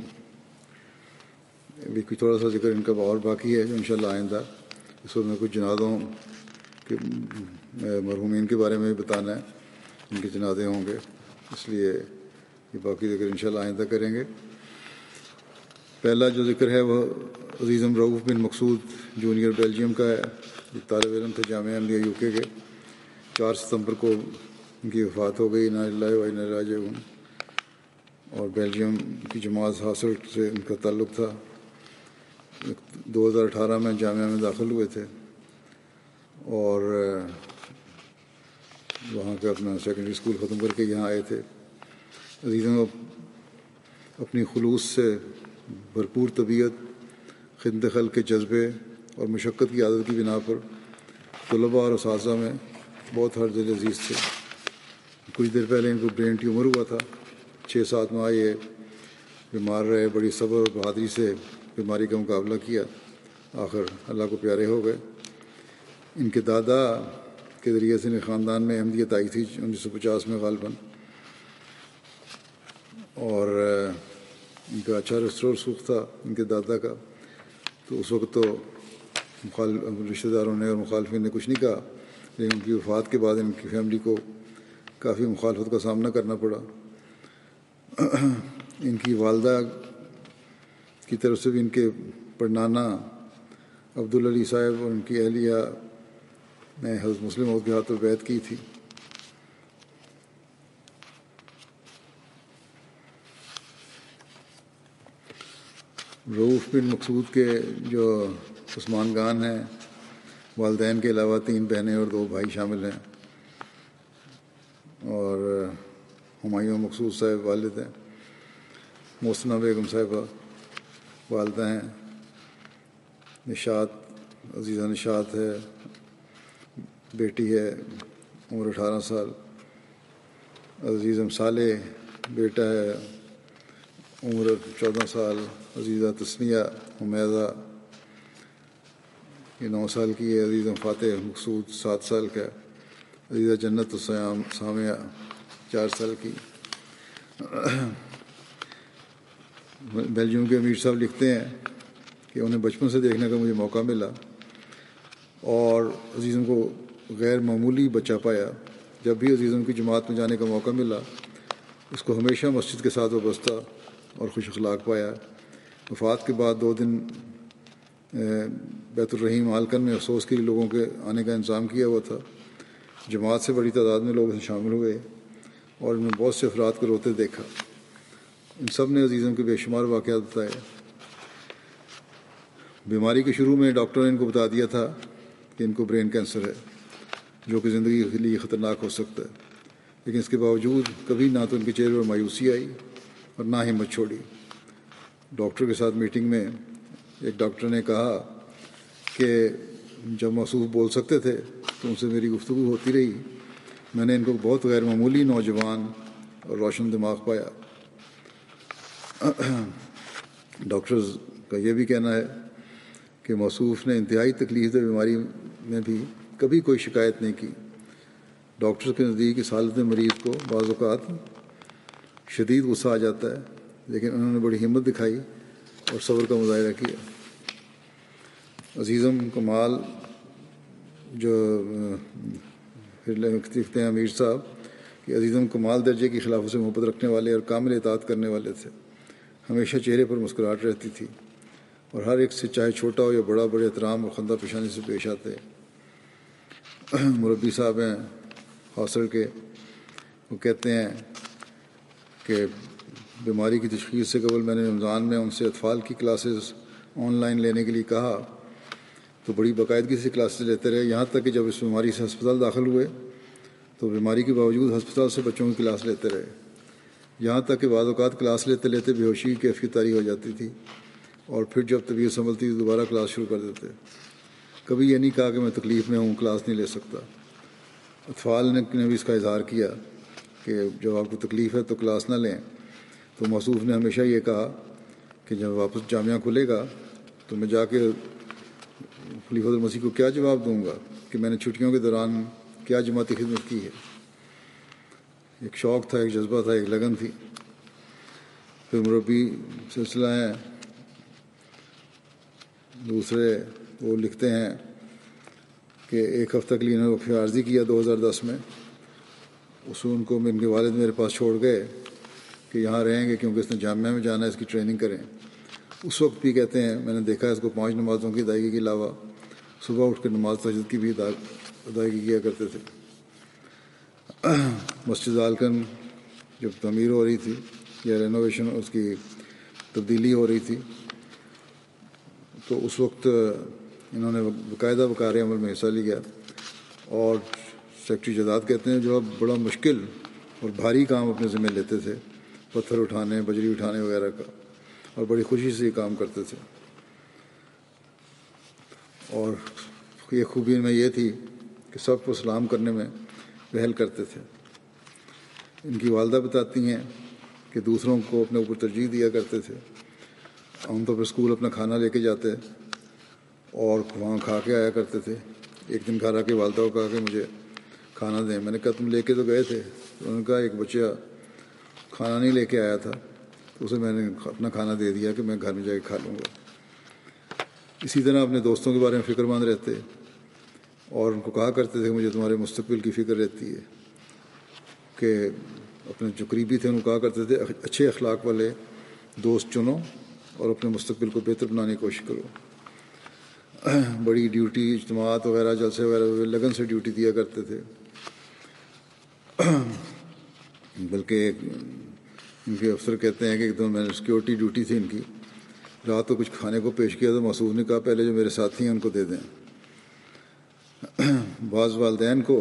[SPEAKER 1] ابھی کچھ تھوڑا سا ذکر ان کا اور باقی ہے جو انشاءاللہ آئندہ اس وقت میں کچھ جنازوں کے مرحومین کے بارے میں بھی بتانا ہے، ان کے جنازے ہوں گے، اس لیے یہ باقی ذکر انشاءاللہ آئندہ کریں گے۔ پہلا جو ذکر ہے وہ عزیزم رؤوف بن مقصود جونیئر بیلجیم کا ہے، جو طالب علم تھے جامعہ احمدیہ یو کے 4 ستمبر کو ان کی وفات ہو گئی، انا للہ و انا الیہ راجعون، اور بیلجیم کی جماعت حاصل سے ان کا تعلق تھا۔ 2018 میں جامعہ میں داخل ہوئے تھے اور وہاں کا اپنا سیکنڈری اسکول ختم کر کے یہاں آئے تھے۔ عزیزوں، اپنی خلوص سے بھرپور طبیعت، خدمت خلق کے جذبے اور مشقت کی عادت کی بنا پر طلباء اور اساتذہ میں بہت ہر دل عزیز تھے۔ کچھ دیر پہلے ان کو برین ٹیومر ہوا تھا، 6-7 ماہ یہ بیمار رہے، بڑی صبر اور بہادری سے بیماری کا مقابلہ کیا، آخر اللہ کو پیارے ہو گئے۔ ان کے دادا کے ذریعے سے خاندان میں احمدیت آئی تھی 1950 میں غالباً، اور ان کا اچھا رشتہ رسوخ تھا ان کے دادا کا، تو اس وقت تو رشتہ داروں نے اور مخالفین نے کچھ نہیں کہا، لیکن ان کی وفات کے بعد ان کی فیملی کو کافی مخالفت کا سامنا کرنا پڑا۔ ان کی والدہ کی طرف سے بھی ان کے پڑنانا عبدالعلی صاحب اور ان کی اہلیہ نے حضرت مسلم موعود کے ہاتھ پر بیعت کی تھی۔ رؤوف بن مقصود کے جو عثمان گان ہیں، والدین کے علاوہ 3 بہنیں اور 2 بھائی شامل ہیں، اور ہمایوں مقصود صاحب والد ہیں، محسنہ بیگم صاحبہ والدہ ہیں، نشاط عزیزہ نشاط ہے، بیٹی ہے، عمر 18 سال، عزیزم صالح بیٹا ہے، عمر 14 سال، عزیزہ تسنیہ حمیدہ یہ 9 سال کی ہے، عزیزم فاتح مقصود 7 سال کا ہے، عزیزہ جنت السیام سامیہ 4 سال کی۔ بیلجیم کے امیر صاحب لکھتے ہیں کہ انہیں بچپن سے دیکھنے کا مجھے موقع ملا اور عزیزم کو غیر معمولی بچہ پایا۔ جب بھی عزیزم کی جماعت میں جانے کا موقع ملا، اس کو ہمیشہ مسجد کے ساتھ وابستہ اور خوش اخلاق پایا۔ وفات کے بعد 2 دن بیت الرحیم ہالکن میں افسوس کے لیے لوگوں کے آنے کا انتظام کیا ہوا تھا۔ جماعت سے بڑی تعداد میں لوگ شامل ہوئے اور ان میں بہت سے افراد کو روتے دیکھا۔ ان سب نے عزیزم کے بے شمار واقعات بتائے۔ بیماری کے شروع میں ڈاکٹر نے ان کو بتا دیا تھا کہ ان کو برین کینسر ہے، جو کہ زندگی کے لیے خطرناک ہو سکتا ہے، لیکن اس کے باوجود کبھی نہ تو ان کے چہرے پر مایوسی آئی اور نہ ہمت چھوڑی۔ ڈاکٹر کے ساتھ میٹنگ میں ایک ڈاکٹر نے کہا کہ جب موصوف بول سکتے تھے تو ان سے میری گفتگو ہوتی رہی، میں نے ان کو بہت غیر معمولی نوجوان اور روشن دماغ پایا۔ ڈاکٹرز کا یہ بھی کہنا ہے کہ موصوف نے انتہائی تکلیف دہ بیماری میں بھی کبھی کوئی شکایت نہیں کی۔ ڈاکٹر کے نزدیک اس حالت میں مریض کو بعض اوقات شدید غصہ آ جاتا ہے، لیکن انہوں نے بڑی ہمت دکھائی اور صبر کا مظاہرہ کیا۔ عزیزم کمال جو لکھتے ہیں امیر صاحب کہ عزیزم کمال درجے کی خلافت سے محبت رکھنے والے اور کامل اطاعت کرنے والے تھے۔ ہمیشہ چہرے پر مسکراہٹ رہتی تھی اور ہر ایک سے چاہے چھوٹا ہو یا بڑا بڑے احترام اور خندہ پیشانی سے پیش آتے۔ مربی صاحب ہیں حاصل کے، وہ کہتے ہیں کہ بیماری کی تشخیص سے قبل میں نے رمضان میں ان سے اطفال کی کلاسز آن لائن لینے کے لیے کہا تو بڑی باقاعدگی سے کلاسز لیتے رہے، یہاں تک کہ جب اس بیماری سے ہسپتال داخل ہوئے تو بیماری کے باوجود ہسپتال سے بچوں کی کلاس لیتے رہے، یہاں تک کہ بعض اوقات کلاس لیتے لیتے بے ہوشی کی کیفیت طاری ہو جاتی تھی اور پھر جب طبیعت سنبھلتی تو دوبارہ کلاس شروع کر دیتے۔ کبھی یہ نہیں کہا کہ میں تکلیف میں ہوں، کلاس نہیں لے سکتا۔ اطفال نے بھی اس کا اظہار کیا کہ جب آپ کو تکلیف ہے تو کلاس نہ لیں، تو موصوف نے ہمیشہ یہ کہا کہ جب واپس جامعہ کھلے گا تو میں جا کے خلیفۃ المسیح کو کیا جواب دوں گا کہ میں نے چھٹیوں کے دوران کیا جماعتی خدمت کی ہے۔ ایک شوق تھا، ایک جذبہ تھا، ایک لگن تھی۔ پھر مربی سلسلہ ہیں دوسرے، وہ لکھتے ہیں کہ ایک ہفتہ کے لیے انہوں نے وقفہ عارضی کیا 2010 میں۔ اس ان کو ان کے والد میرے پاس چھوڑ گئے کہ یہاں رہیں گے کیونکہ اس نے جامعہ میں جانا ہے، اس کی ٹریننگ کریں۔ اس وقت بھی کہتے ہیں میں نے دیکھا اس کو 5 نمازوں کی ادائیگی کے علاوہ صبح اٹھ کر نماز تہجد کی بھی ادائیگی کیا کرتے تھے۔ مسجد آلکن جب تعمیر ہو رہی تھی یا رینوویشن، اس کی تبدیلی ہو رہی تھی، تو اس وقت انہوں نے باقاعدہ وقار عمل میں حصہ لیا، اور سیکٹری جداد کہتے ہیں جو اب بڑا مشکل اور بھاری کام اپنے ذمہ لیتے تھے، پتھر اٹھانے، بجری اٹھانے وغیرہ کا، اور بڑی خوشی سے یہ کام کرتے تھے۔ اور یہ خوبی میں یہ تھی کہ سب کو سلام کرنے میں پہل کرتے تھے۔ ان کی والدہ بتاتی ہیں کہ دوسروں کو اپنے اوپر ترجیح دیا کرتے تھے۔ عام طور پر اسکول اپنا کھانا لے کے جاتے اور وہاں کھا کے آیا کرتے تھے۔ ایک دن گھر آ کے والدہ کو کہا کہ مجھے کھانا دیں۔ میں نے کہا تم لے کے تو گئے تھے۔ انہوں نے کہا ایک بچہ کھانا نہیں لے کے آیا تھا تو اسے میں نے اپنا کھانا دے دیا کہ میں گھر میں جا کے کھا لوں گا۔ اسی طرح اپنے دوستوں کے بارے میں فکر مند رہتے اور ان کو کہا کرتے تھے کہ مجھے تمہارے مستقبل کی فکر رہتی ہے، کہ اپنے جو قریبی تھے ان کو کہا کرتے تھے اچھے اخلاق والے دوست چنو اور اپنے مستقبل کو بہتر بنانے کی کوشش کرو۔ بڑی ڈیوٹی، اجتماعات وغیرہ، جلسے وغیرہ لگن سے ڈیوٹی دیا کرتے تھے۔ بلکہ ان کے افسر کہتے ہیں کہ ایک دم میں نے سیکورٹی ڈیوٹی تھی ان کی، رات کو کچھ کھانے کو پیش کیا تو موصوف نے کہا پہلے جو میرے ساتھی ہیں ان کو دے دیں۔ بعض والدین کو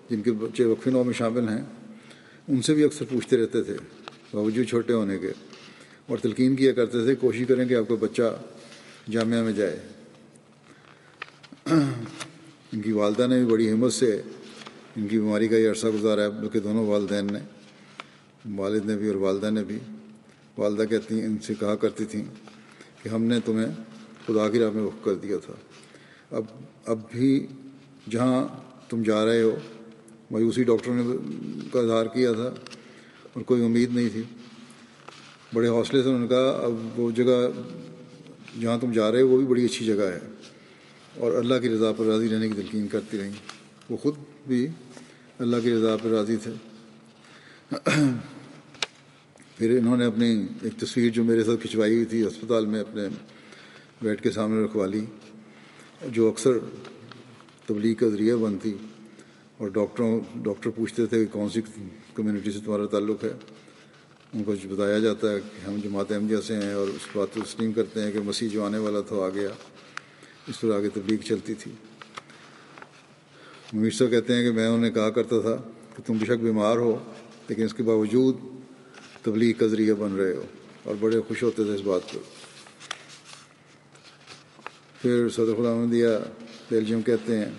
[SPEAKER 1] جن کے بچے وقف نو میں شامل ہیں ان سے بھی اکثر پوچھتے رہتے تھے باوجود چھوٹے ہونے کے، اور تلقین کیا کرتے تھے کوشش کریں کہ آپ کا بچہ جامعہ میں جائے۔ ان کی والدہ نے بھی بڑی ہمت سے ان کی بیماری کا یہ عرصہ گزارا ہے، بلکہ دونوں والدین نے، والد نے بھی اور والدہ نے بھی۔ والدہ کہتی ہیں ان سے کہا کرتی تھیں کہ ہم نے تمہیں خدا کی راہ میں وقف کر دیا تھا، اب بھی جہاں تم جا رہے ہو، مایوسی ڈاکٹروں نے کا اظہار کیا تھا اور کوئی امید نہیں تھی۔ بڑے حوصلے سے انہوں نے کہا اب وہ جگہ جہاں تم جا رہے ہو وہ بھی بڑی اچھی جگہ ہے، اور اللہ کی رضا پر راضی رہنے کی تلقین کرتی رہیں۔ وہ خود بھی اللہ کی رضا پر راضی تھے۔ پھر انہوں نے اپنی ایک تصویر جو میرے ساتھ کھنچوائی ہوئی تھی ہسپتال میں اپنے بیڈ کے سامنے رکھوا لی، جو اکثر تبلیغ کا ذریعہ بنتی، اور ڈاکٹر پوچھتے تھے کہ کون سی کمیونٹی سے تمہارا تعلق ہے، ان کو بتایا جاتا ہے کہ ہم جماعت احمدیہ سے ہیں، اور اس بات کو تسلیم کرتے ہیں کہ مسیح جو آنے والا تھا آ گیا۔ اس پر آگے تبلیغ چلتی تھی۔ میر صاحب کہتے ہیں کہ میں انہیں کہا کرتا تھا کہ تم بے شک بیمار ہو لیکن اس کے باوجود تبلیغ کا ذریعہ بن رہے ہو، اور بڑے خوش ہوتے تھے اس بات پر۔ پھر صدر خدا احمدیہ بیلجیم کہتے ہیں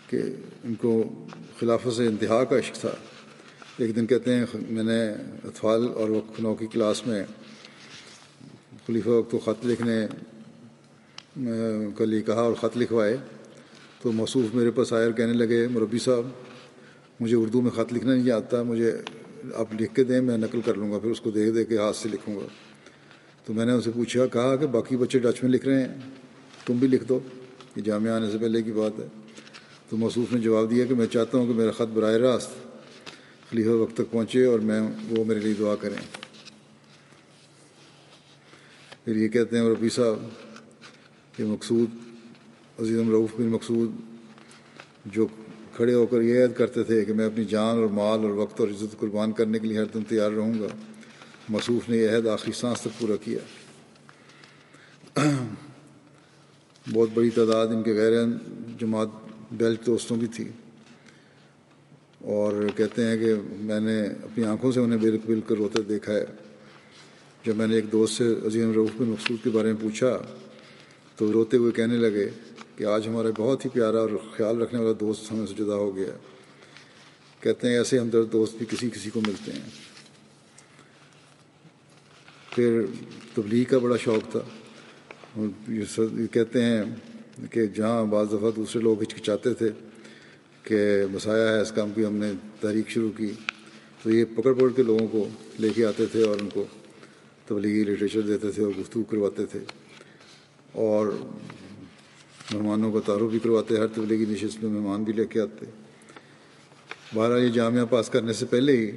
[SPEAKER 1] کہ ان کو خلافت سے انتہا کا عشق تھا۔ ایک دن کہتے ہیں میں نے اطفال اور وقف نو کی کلاس میں خلیفہ وقت کو خط لکھنے کے لیے کہا اور خط لکھوائے، تو موصوف میرے پاس آئے اور کہنے لگے مربی صاحب مجھے اردو میں خط لکھنا نہیں آتا، مجھے آپ لکھ کے دیں، میں نقل کر لوں گا، پھر اس کو دیکھ کے ہاتھ سے لکھوں گا۔ تو میں نے ان سے پوچھا، کہا کہ باقی بچے ڈچ میں لکھ رہے ہیں، تم بھی لکھ دو، یہ جامعہ آنے سے پہلے کی بات ہے۔ تو موصوف نے جواب دیا کہ میں چاہتا ہوں کہ میرا خط براہ راست خلیفہ وقت تک پہنچے اور وہ میرے لیے دعا کریں۔ پھر یہ کہتے ہیں ربی صاحب کہ مقصود عزیز رؤوف بن مقصود جو کھڑے ہو کر یہ عہد کرتے تھے کہ میں اپنی جان اور مال اور وقت اور عزت قربان کرنے کے لیے ہر دم تیار رہوں گا، موصوف نے یہ عہد آخری سانس تک پورا کیا۔ بہت بڑی تعداد ان کے غیر جماعت بیلٹ دوستوں بھی تھی، اور کہتے ہیں کہ میں نے اپنی آنکھوں سے انہیں بل کر روتے دیکھا ہے۔ جب میں نے ایک دوست سے عزیز رؤوف بن مقصود کے بارے میں پوچھا تو روتے ہوئے کہنے لگے کہ آج ہمارا بہت ہی پیارا اور خیال رکھنے والا دوست ہمیں سے جدا ہو گیا، کہتے ہیں ایسے ہمدرد دوست بھی کسی کسی کو ملتے ہیں. پھر تبلیغ کا بڑا شوق تھا. یہ کہتے ہیں کہ جہاں بعض دفعہ دوسرے لوگ ہچکچاتے تھے کہ مسایا ہے اس کام کی، ہم نے تحریک شروع کی، تو یہ پکڑ پکڑ کے لوگوں کو لے کے آتے تھے اور ان کو تبلیغی لٹریچر دیتے تھے اور گفتگو کرواتے تھے اور مہمانوں کا تعارف بھی کرواتے. ہر تبلیغی نشست میں مہمان بھی لے کے آتے. بہرحال یہ جامعہ پاس کرنے سے پہلے ہی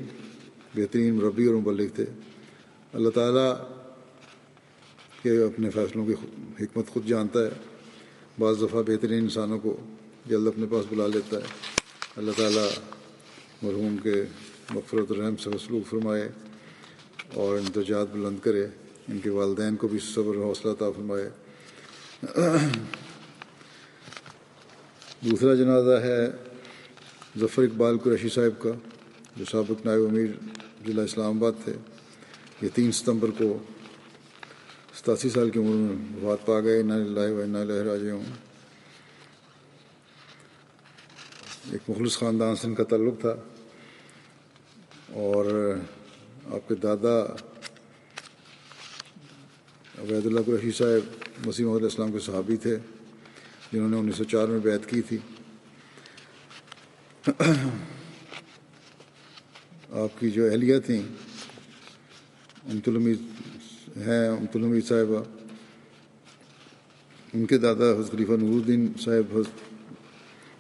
[SPEAKER 1] بہترین مربی اور مبلغ تھے. اللہ تعالیٰ کے اپنے فیصلوں کی حکمت خود جانتا ہے. بعض دفعہ بہترین انسانوں کو جلد اپنے پاس بلا لیتا ہے. اللہ تعالیٰ مرحوم کے مغفرت و رحم سے وسلوک فرمائے اور ان درجات بلند کرے. ان کے والدین کو بھی صبر و حوصلہ عطا فرمائے. دوسرا جنازہ ہے ظفر اقبال قریشی صاحب کا، جو سابق نائب امیر ضلع اسلام آباد تھے. یہ 3 ستمبر کو 87 سال کی عمر میں وفات پا گئے. انا للہ و انا الیہ راجعون. ایک مخلص خاندان سے ان کا تعلق تھا اور آپ کے دادا عبید اللہ قریشی صاحب مسیح موعود علیہ السلام کے صحابی تھے جنہوں نے 1904 میں بیعت کی تھی. آپ کی جو اہلیہ تھیں امت الحمید صاحبہ، ان کے دادا حضرت خلیفہ نور الدین صاحب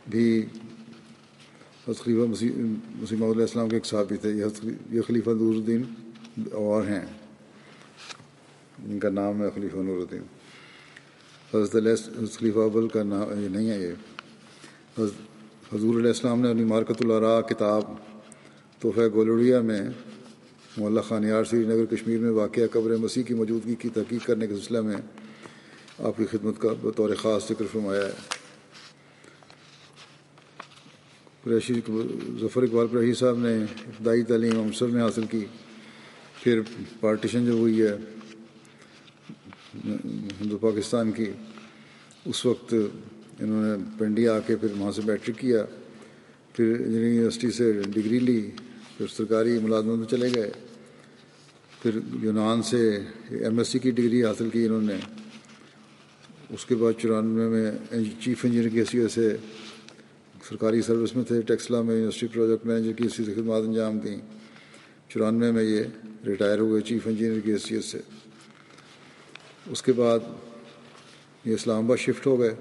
[SPEAKER 1] بھی حضرت خلیفہ مسیح موعود علیہ السلام کے ایک صحابی تھے. یہ خلیفہ نور الدین اور ہیں، ان کا نام ہے خلیفہ نور الدین. حضرت خلیفہ اول کا نام یہ نہیں ہے. یہ حضور علیہ السلام نے اپنی مارکۃ الآراء کتاب تحفہ گولڑیا میں محلہ خانیار سری نگر کشمیر میں واقع قبر مسیح کی موجودگی کی تحقیق کرنے کے سلسلہ میں آپ کی خدمت کا بطور خاص ذکر فرمایا ہے. ظفر اقبال قریشی صاحب نے ابتدائی تعلیم امرتسر میں حاصل کی. پھر پارٹیشن جب ہوئی ہے ہندو پاکستان کی، اس وقت انہوں نے پنڈی آ کے پھر وہاں سے میٹرک کیا. پھر انجینئرنگ یونیورسٹی سے ڈگری لی. پھر سرکاری ملازمت میں چلے گئے. پھر یونان سے ایم ایس سی کی ڈگری حاصل کی انہوں نے. اس کے بعد 94 میں چیف انجینئر کی حیثیت سے سرکاری سروس میں تھے. ٹیکسلا میں یونیورسٹی پروجیکٹ مینیجر کی حیثیت سے خدمات انجام دیں. 94 میں یہ ریٹائر ہوئے چیف انجینئر کی حیثیت سے. اس کے بعد یہ اسلام آباد شفٹ ہو گئے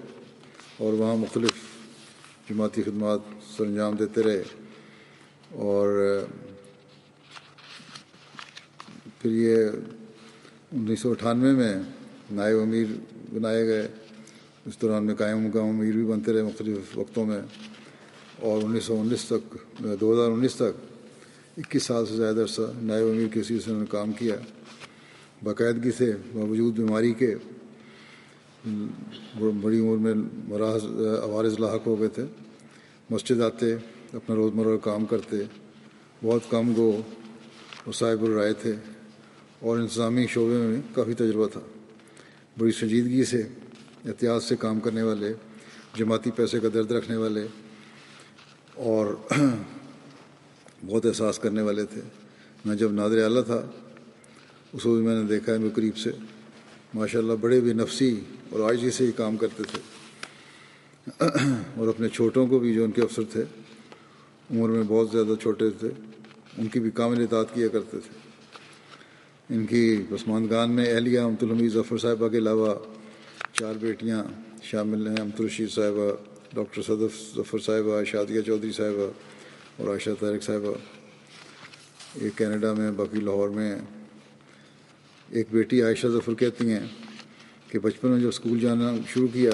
[SPEAKER 1] اور وہاں مختلف جماعتی خدمات سر انجام دیتے رہے. اور پھر یہ 1998 میں نائب امیر بنائے گئے. اس دوران میں قائم مقام امیر بھی بنتے رہے مختلف وقتوں میں. اور 2019 تک 21 سال سے زیادہ عرصہ نائب امیر کی حیثیت سے انہوں نے کام کیا. باقاعدگی سے باوجود بیماری کے بڑی عمر میں عوارض لاحق ہو گئے تھے. مسجد آتے، اپنا روزمرہ کام کرتے، بہت کم گو اور صاحب الرائے تھے اور انتظامی شعبے میں کافی تجربہ تھا. بڑی سنجیدگی سے احتیاط سے کام کرنے والے، جماعتی پیسے کا درد رکھنے والے اور بہت احساس کرنے والے تھے. میں جب ناظر اعلیٰ تھا اس وقت میں نے دیکھا ان کو قریب سے. ماشاءاللہ بڑے بے نفسی اور عاجزی سے ہی کام کرتے تھے اور اپنے چھوٹوں کو بھی، جو ان کے افسر تھے، عمر میں بہت زیادہ چھوٹے تھے، ان کی بھی کامل اطاعت کیا کرتے تھے. ان کی پسماندگان میں اہلیہ امت الحمید ظفر صاحبہ کے علاوہ 4 بیٹیاں شامل ہیں. امت الرشید صاحبہ، ڈاکٹر صدف ظفر صاحبہ، شادیہ چودھری صاحبہ اور عائشہ طارق صاحبہ. یہ کینیڈا میں، باقی لاہور میں ہیں. ایک بیٹی عائشہ ظفر کہتی ہیں کہ بچپن میں جب اسکول جانا شروع کیا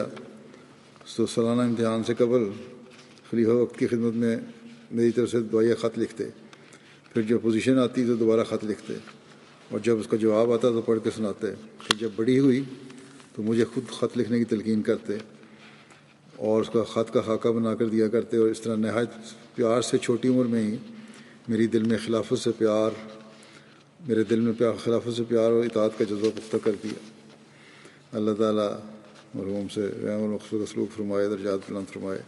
[SPEAKER 1] تو سالانہ امتحان سے قبل خلیفہ وقت کی خدمت میں میری طرف سے دعائیہ خط لکھتے. پھر جب پوزیشن آتی تو دوبارہ خط لکھتے اور جب اس کا جواب آتا تو پڑھ کے سناتے. پھر جب بڑی ہوئی تو مجھے خود خط لکھنے کی تلقین کرتے اور اس کا خط کا خاکہ بنا کر دیا کرتے. اور اس طرح نہایت پیار سے چھوٹی عمر میں ہی میرے دل میں خلافت سے پیار اور اطاعت کا جذبہ پختہ کر دیا. اللہ تعالیٰ مرحوم سے رحم و مغفرت سلوک فرمائے، درجات بلند فرمائے.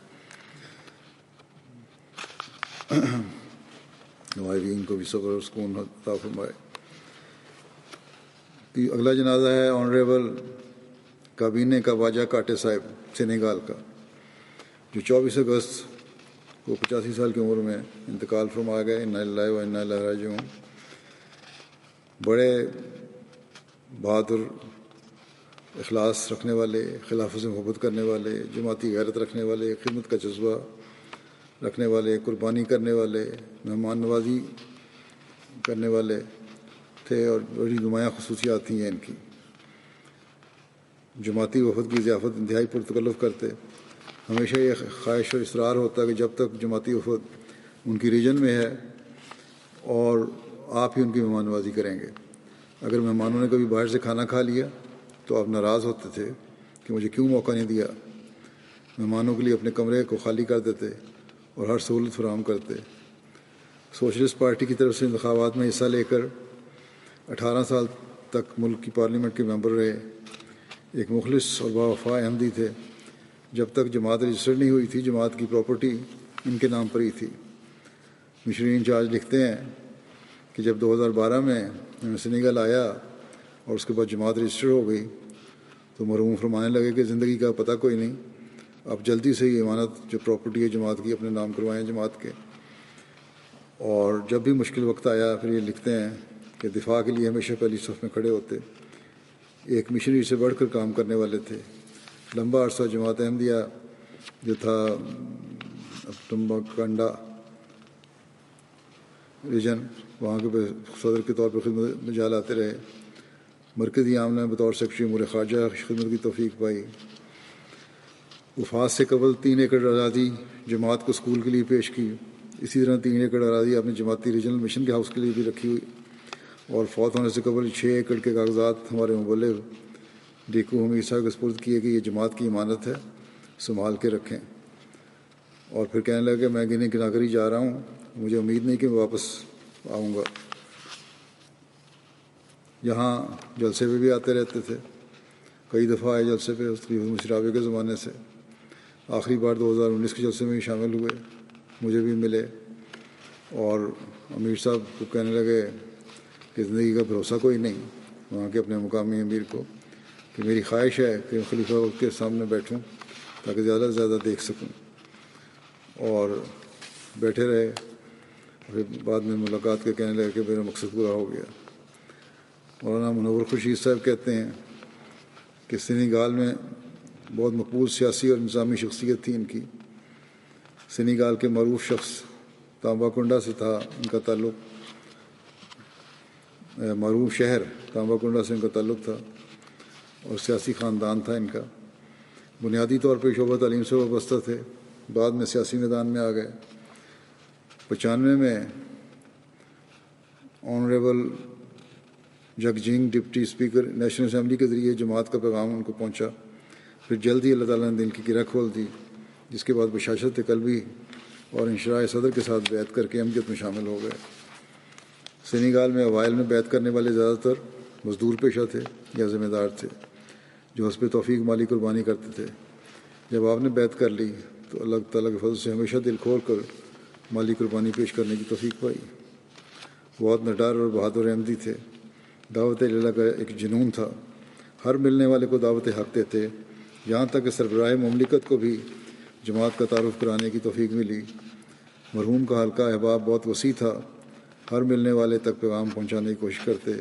[SPEAKER 1] غائبین کو بھی صبر اور سکون عطا فرمائے۔ اگلا جنازہ ہے آنریبل کابینے کا واجہ کاٹے صاحب سینیگال کا، جو 24 اگست کو 85 سال کی عمر میں انتقال فرما گئے۔ انا للہ و انا الیہ راجعون۔ بڑے بہادر، اخلاص رکھنے والے، خلافت سے محبت کرنے والے، جماعتی غیرت رکھنے والے، خدمت کا جذبہ رکھنے والے، قربانی کرنے والے، مہمان نوازی کرنے والے تھے، اور بڑی نمایاں خصوصیات تھیں ان کی۔ جماعتی وفد کی ضیافت انتہائی پرتکلف کرتے۔ ہمیشہ یہ خواہش اور اصرار ہوتا کہ جب تک جماعتی وفد ان کی ریجن میں ہے اور آپ ہی ان کی مہمان نوازی کریں گے۔ اگر مہمانوں نے کبھی باہر سے کھانا کھا لیا تو آپ ناراض ہوتے تھے کہ مجھے کیوں موقع نہیں دیا۔ مہمانوں کے لیے اپنے کمرے کو خالی کر دیتے اور ہر سہولت فراہم کرتے۔ سوشلسٹ پارٹی کی طرف سے انتخابات میں حصہ لے کر 18 سال تک ملک کی پارلیمنٹ کے ممبر رہے۔ ایک مخلص اور باوفا احمدی تھے۔ جب تک جماعت رجسٹر نہیں ہوئی تھی، جماعت کی پراپرٹی ان کے نام پر ہی تھی۔ مشرین انچارج لکھتے ہیں کہ جب 2012 میں سینیگال آیا اور اس کے بعد جماعت رجسٹر ہو گئی تو مرحوم فرمانے لگے کہ زندگی کا پتہ کوئی نہیں، اب جلدی سے یہ امانت جو پراپرٹی ہے جماعت کی اپنے نام کروائیں جماعت کے۔ اور جب بھی مشکل وقت آیا پھر یہ لکھتے ہیں کہ دفاع کے لیے ہمیشہ پہلی صف میں کھڑے ہوتے۔ ایک مشنری سے بڑھ کر کام کرنے والے تھے۔ لمبا عرصہ جماعت احمدیہ جو تھا ٹمباکنڈا ریجن، وہاں کے صدر کے طور پر خدمت میں جال آتے رہے۔ مرکزی عاملہ میں بطور سیکرٹری امور خارجہ خدمت کی توفیق پائی۔ وفات سے قبل 3 ایکڑ اراضی جماعت کو اسکول کے لیے پیش کی۔ اسی طرح 3 ایکڑ اراضی اپنے جماعتی ریجنل مشن کے ہاؤس کے لیے بھی رکھی ہوئی، اور فوت ہونے سے قبل 6 ایکڑ کے کاغذات ہمارے مبلغ ڈیکو حمید صاحب کے سپرد کیے کہ یہ جماعت کی امانت ہے، سنبھال کے رکھیں۔ اور پھر کہنے لگا کہ میں گنے گنا کر ہی جا رہا ہوں، مجھے امید نہیں کہ میں واپس آؤں گا۔ یہاں جلسے پہ بھی آتے رہتے تھے، کئی دفعہ آئے جلسے پہ مشرابے کے زمانے سے۔ آخری بار 2019 کے جلسے میں بھی شامل ہوئے، مجھے بھی ملے، اور امیر صاحب کو کہنے لگے کہ زندگی کا بھروسہ کوئی نہیں، وہاں کے اپنے مقامی امیر کو، کہ میری خواہش ہے کہ خلیفہ وقت کے سامنے بیٹھوں تاکہ زیادہ سے زیادہ دیکھ سکوں۔ اور بیٹھے رہے، پھر بعد میں ملاقات کے کہنے لگے کہ میرا مقصد پورا ہو گیا۔ مولانا منور خورشید صاحب کہتے ہیں کہ سینیگال میں بہت مقبول سیاسی اور نظامی شخصیت تھی ان کی۔ سینیگال کے معروف شخص تانباکنڈا سے تھا ان کا تعلق، معروف شہر تانباکنڈا سے ان کا تعلق تھا، اور سیاسی خاندان تھا ان کا۔ بنیادی طور پہ شعبہ تعلیم سے وابستہ تھے، بعد میں سیاسی میدان میں آ گئے۔ 95 میں honourable Jagjung deputy speaker national assembly کے ذریعے جماعت کا پیغام ان کو پہنچا۔ پھر جلد ہی اللہ تعالیٰ نے دل کی گرہ کھول دی، جس کے بعد بشاشت قلبی اور انشراح صدر کے ساتھ بیعت کر کے احمدیت میں شامل ہو گئے۔ سینیگال میں اوائل میں بیعت کرنے والے زیادہ تر مزدور پیشہ تھے یا ذمہ دار تھے، جو حسب توفیق مالی قربانی کرتے تھے۔ جب آپ نے بیعت کر لی تو اللہ تعالیٰ کے فضل سے ہمیشہ دل کھول کر مالی قربانی پیش کرنے کی توفیق پائی۔ بہت نڈر اور بہادر احمدی تھے، دعوت اللہ کا ایک جنون تھا، ہر ملنے والے کو دعوت حق دیتے، یہاں تک کہ سربراہ مملکت کو بھی جماعت کا تعارف کرانے کی توفیق ملی۔ مرحوم کا حلقہ احباب بہت وسیع تھا، ہر ملنے والے تک پیغام پہنچانے کی کوشش کرتے۔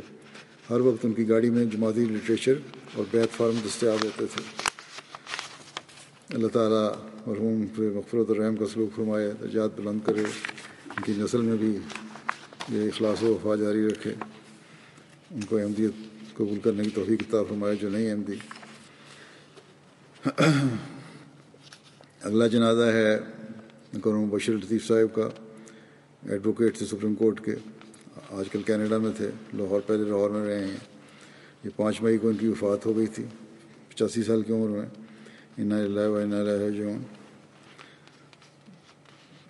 [SPEAKER 1] ہر وقت ان کی گاڑی میں جماعتی لٹریچر اور بیعت فارم دستیاب ہوتے تھے۔ اللہ تعالیٰ مرحوم پہ مغفرت اور رحم کا سلوک فرمائے، درجات بلند کرے، ان کی نسل میں بھی یہ اخلاص و وفا جاری رکھے، ان کو احمدیت قبول کرنے کی توفیق عطا فرمائے جو نہیں احمدی۔ اگلا جنازہ ہے قرم بشیر لطیف صاحب کا، ایڈوکیٹ تھے سپریم کورٹ کے، آج کل کینیڈا میں تھے، لاہور پہلے لاہور میں رہے ہیں۔ یہ 5 مئی کو ان کی وفات ہو گئی تھی 85 سال کی عمر میں۔ انا للہ و انا الیہ راجعون۔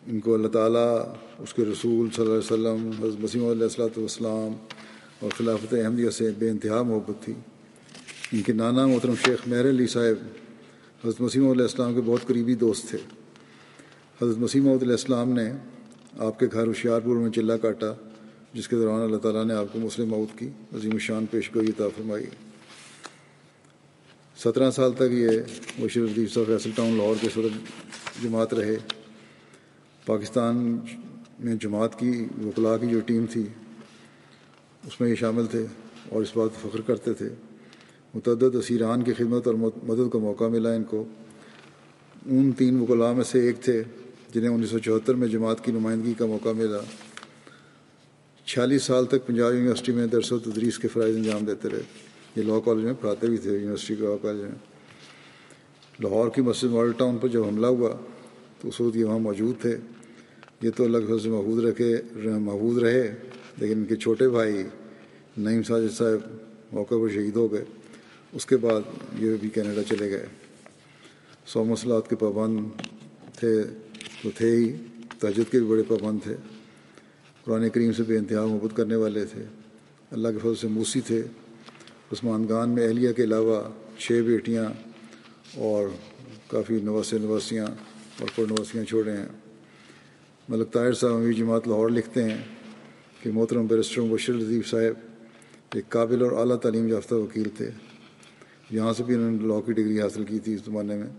[SPEAKER 1] ان کو اللہ تعالیٰ، اس کے رسول صلی اللہ علیہ وسلم، حضرت مسیح موعود علیہ الصلوۃ والسلام اور خلافت احمدیہ سے بے انتہا محبت تھی۔ ان کے نانا محترم شیخ مہر علی صاحب حضرت مسیح موعود علیہ السلام کے بہت قریبی دوست تھے۔ حضرت مسیح موعود علیہ السلام نے آپ کے گھر ہوشیارپور میں چلہ کاٹا، جس کے دوران اللہ تعالیٰ نے آپ کو مسلم موت کی عظیم الشان پیشگوئی عطا فرمائی۔ 17 سال تک یہ بشیر لطیف صاحب فیصل ٹاؤن لاہور کے صدر جماعت رہے۔ پاکستان میں جماعت کی وکلاء کی جو ٹیم تھی اس میں یہ شامل تھے اور اس بات فخر کرتے تھے۔ متعدد اسیران کی خدمت اور مدد کا موقع ملا ان کو۔ ان 3 وکلاء میں سے ایک تھے جنہیں 1974 میں جماعت کی نمائندگی کا موقع ملا۔ 46 سال تک پنجاب یونیورسٹی میں درس و تدریس کے فرائض انجام دیتے رہے۔ یہ لاء کالج میں پڑھاتے بھی تھے، یونیورسٹی کے لاء کالج میں۔ لاہور کی مسجد ماڈل ٹاؤن پر جب حملہ ہوا تو اس وقت یہ وہاں موجود تھے۔ یہ تو اللہ کے فضل سے محفوظ رہے، لیکن ان کے چھوٹے بھائی نعیم ساجد صاحب موقع پر شہید ہو گئے۔ اس کے بعد یہ بھی کینیڈا چلے گئے۔ 100 مسلات کے پابند تھے تو تھے ہی، تہجد کے بھی بڑے پابند تھے۔ قرآن کریم سے بے انتہا محبت کرنے والے تھے۔ اللہ کے فضل سے موسی تھے۔ عثمان میں اہلیہ کے علاوہ 6 بیٹیاں اور کافی نواسیاں اور پرنواسیاں چھوڑے ہیں۔ ملک طاہر صاحب امیر جماعت لاہور لکھتے ہیں کہ محترم بیرسٹر مبشر لطیف صاحب ایک قابل اور اعلیٰ تعلیم یافتہ وکیل تھے۔ یہاں سے بھی انہوں نے لاء کی ڈگری حاصل کی تھی اس زمانے میں،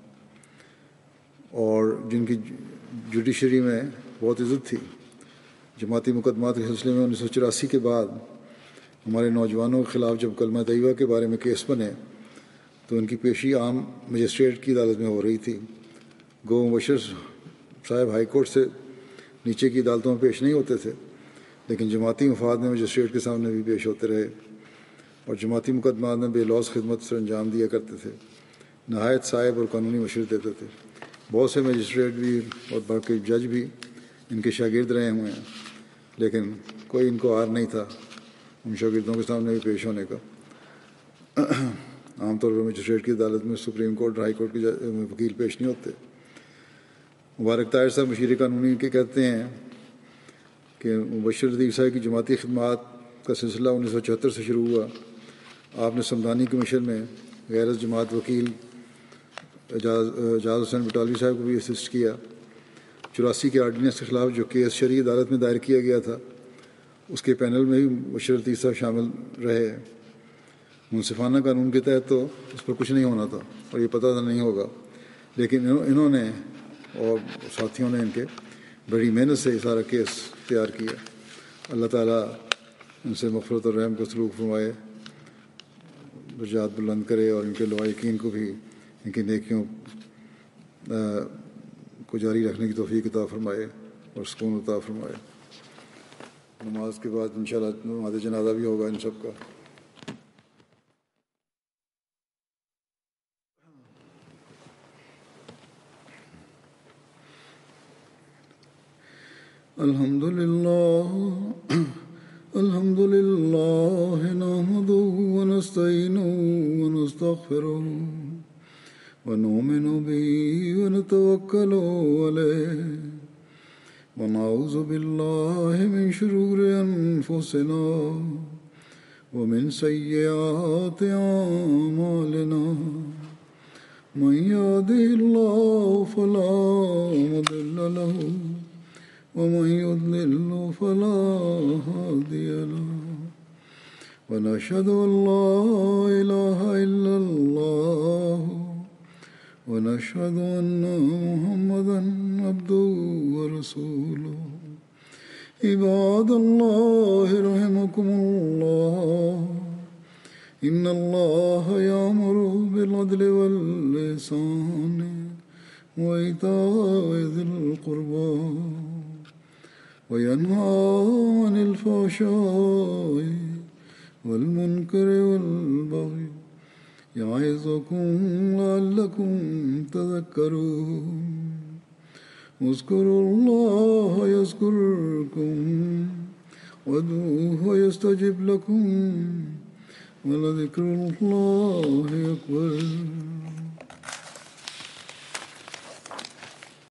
[SPEAKER 1] اور جن کی جوڈیشری میں بہت عزت تھی۔ جماعتی مقدمات کے سلسلے میں 1984 کے بعد ہمارے نوجوانوں کے خلاف جب کلمہ طیبہ کے بارے میں کیس بنے تو ان کی پیشی عام مجسٹریٹ کی عدالت میں ہو رہی تھی۔ گو مبشر صاحب ہائی کورٹ سے نیچے کی عدالتوں میں پیش نہیں ہوتے تھے، لیکن جماعتی مفاد میں مجسٹریٹ کے سامنے بھی پیش ہوتے رہے اور جماعتی مقدمات میں بے لوث خدمت سر انجام دیا کرتے تھے۔ نہایت صائب اور قانونی مشورے دیتے تھے۔ بہت سے مجسٹریٹ بھی اور باقی جج بھی ان کے شاگرد رہے ہوئے ہیں، لیکن کوئی ان کو عار نہیں تھا ان شاگردوں کے سامنے بھی پیش ہونے کا۔ عام طور پر مجسٹریٹ کی عدالت میں سپریم کورٹ اور ہائی کورٹ کے وکیل پیش نہیں ہوتے۔ مبارک طاہر صاحب مشیر قانونی کے کہتے ہیں کہ مبشر لطیف صاحب کی جماعتی خدمات کا سلسلہ 1974 سے شروع ہوا۔ آپ نے سمدانی کمیشن میں غیر جماعت وکیل اعجاز حسین بٹالوی صاحب کو بھی اسسٹ کیا۔ 84 کے آرڈیننس کے خلاف جو کیس شرعی عدالت میں دائر کیا گیا تھا اس کے پینل میں بھی مبشر لطیف صاحب شامل رہے۔ منصفانہ قانون کے تحت تو اس پر کچھ نہیں ہونا تھا اور یہ پتہ تھا نہیں ہوگا، لیکن انہوں نے اور ساتھیوں نے ان کے بڑی محنت سے یہ سارا کیس تیار کیا۔ اللہ تعالیٰ ان سے مغفرت اور رحم کا سلوک فرمائے، درجات بلند کرے اور ان کے لوائقین کو بھی ان کی نیکیوں کو جاری رکھنے کی توفیق عطا فرمائے اور سکون عطا فرمائے۔ نماز کے بعد انشاءاللہ نماز جنازہ بھی ہوگا ان سب کا۔ الحمد لله نحمده ونستعينه ونستغفره ونؤمن به ونتوكل عليه ونعوذ بالله من شرور أنفسنا ومن سيئات أعمالنا من يهده الله فلا مضل له ومن يضلل فلا هادي له ونشهد أن لا إله إلا الله ونشهد أن محمدا عبده ورسوله عباد الله رحمكم الله إن الله يأمر بالعدل والإحسان وإيتاء ذي القربى وينهى عن الفحشاء والمنكر والبغي يعظكم لعلكم تذكرون اذكروا الله يذكركم وادعوه يستجب لكم ولذكر الله أكبر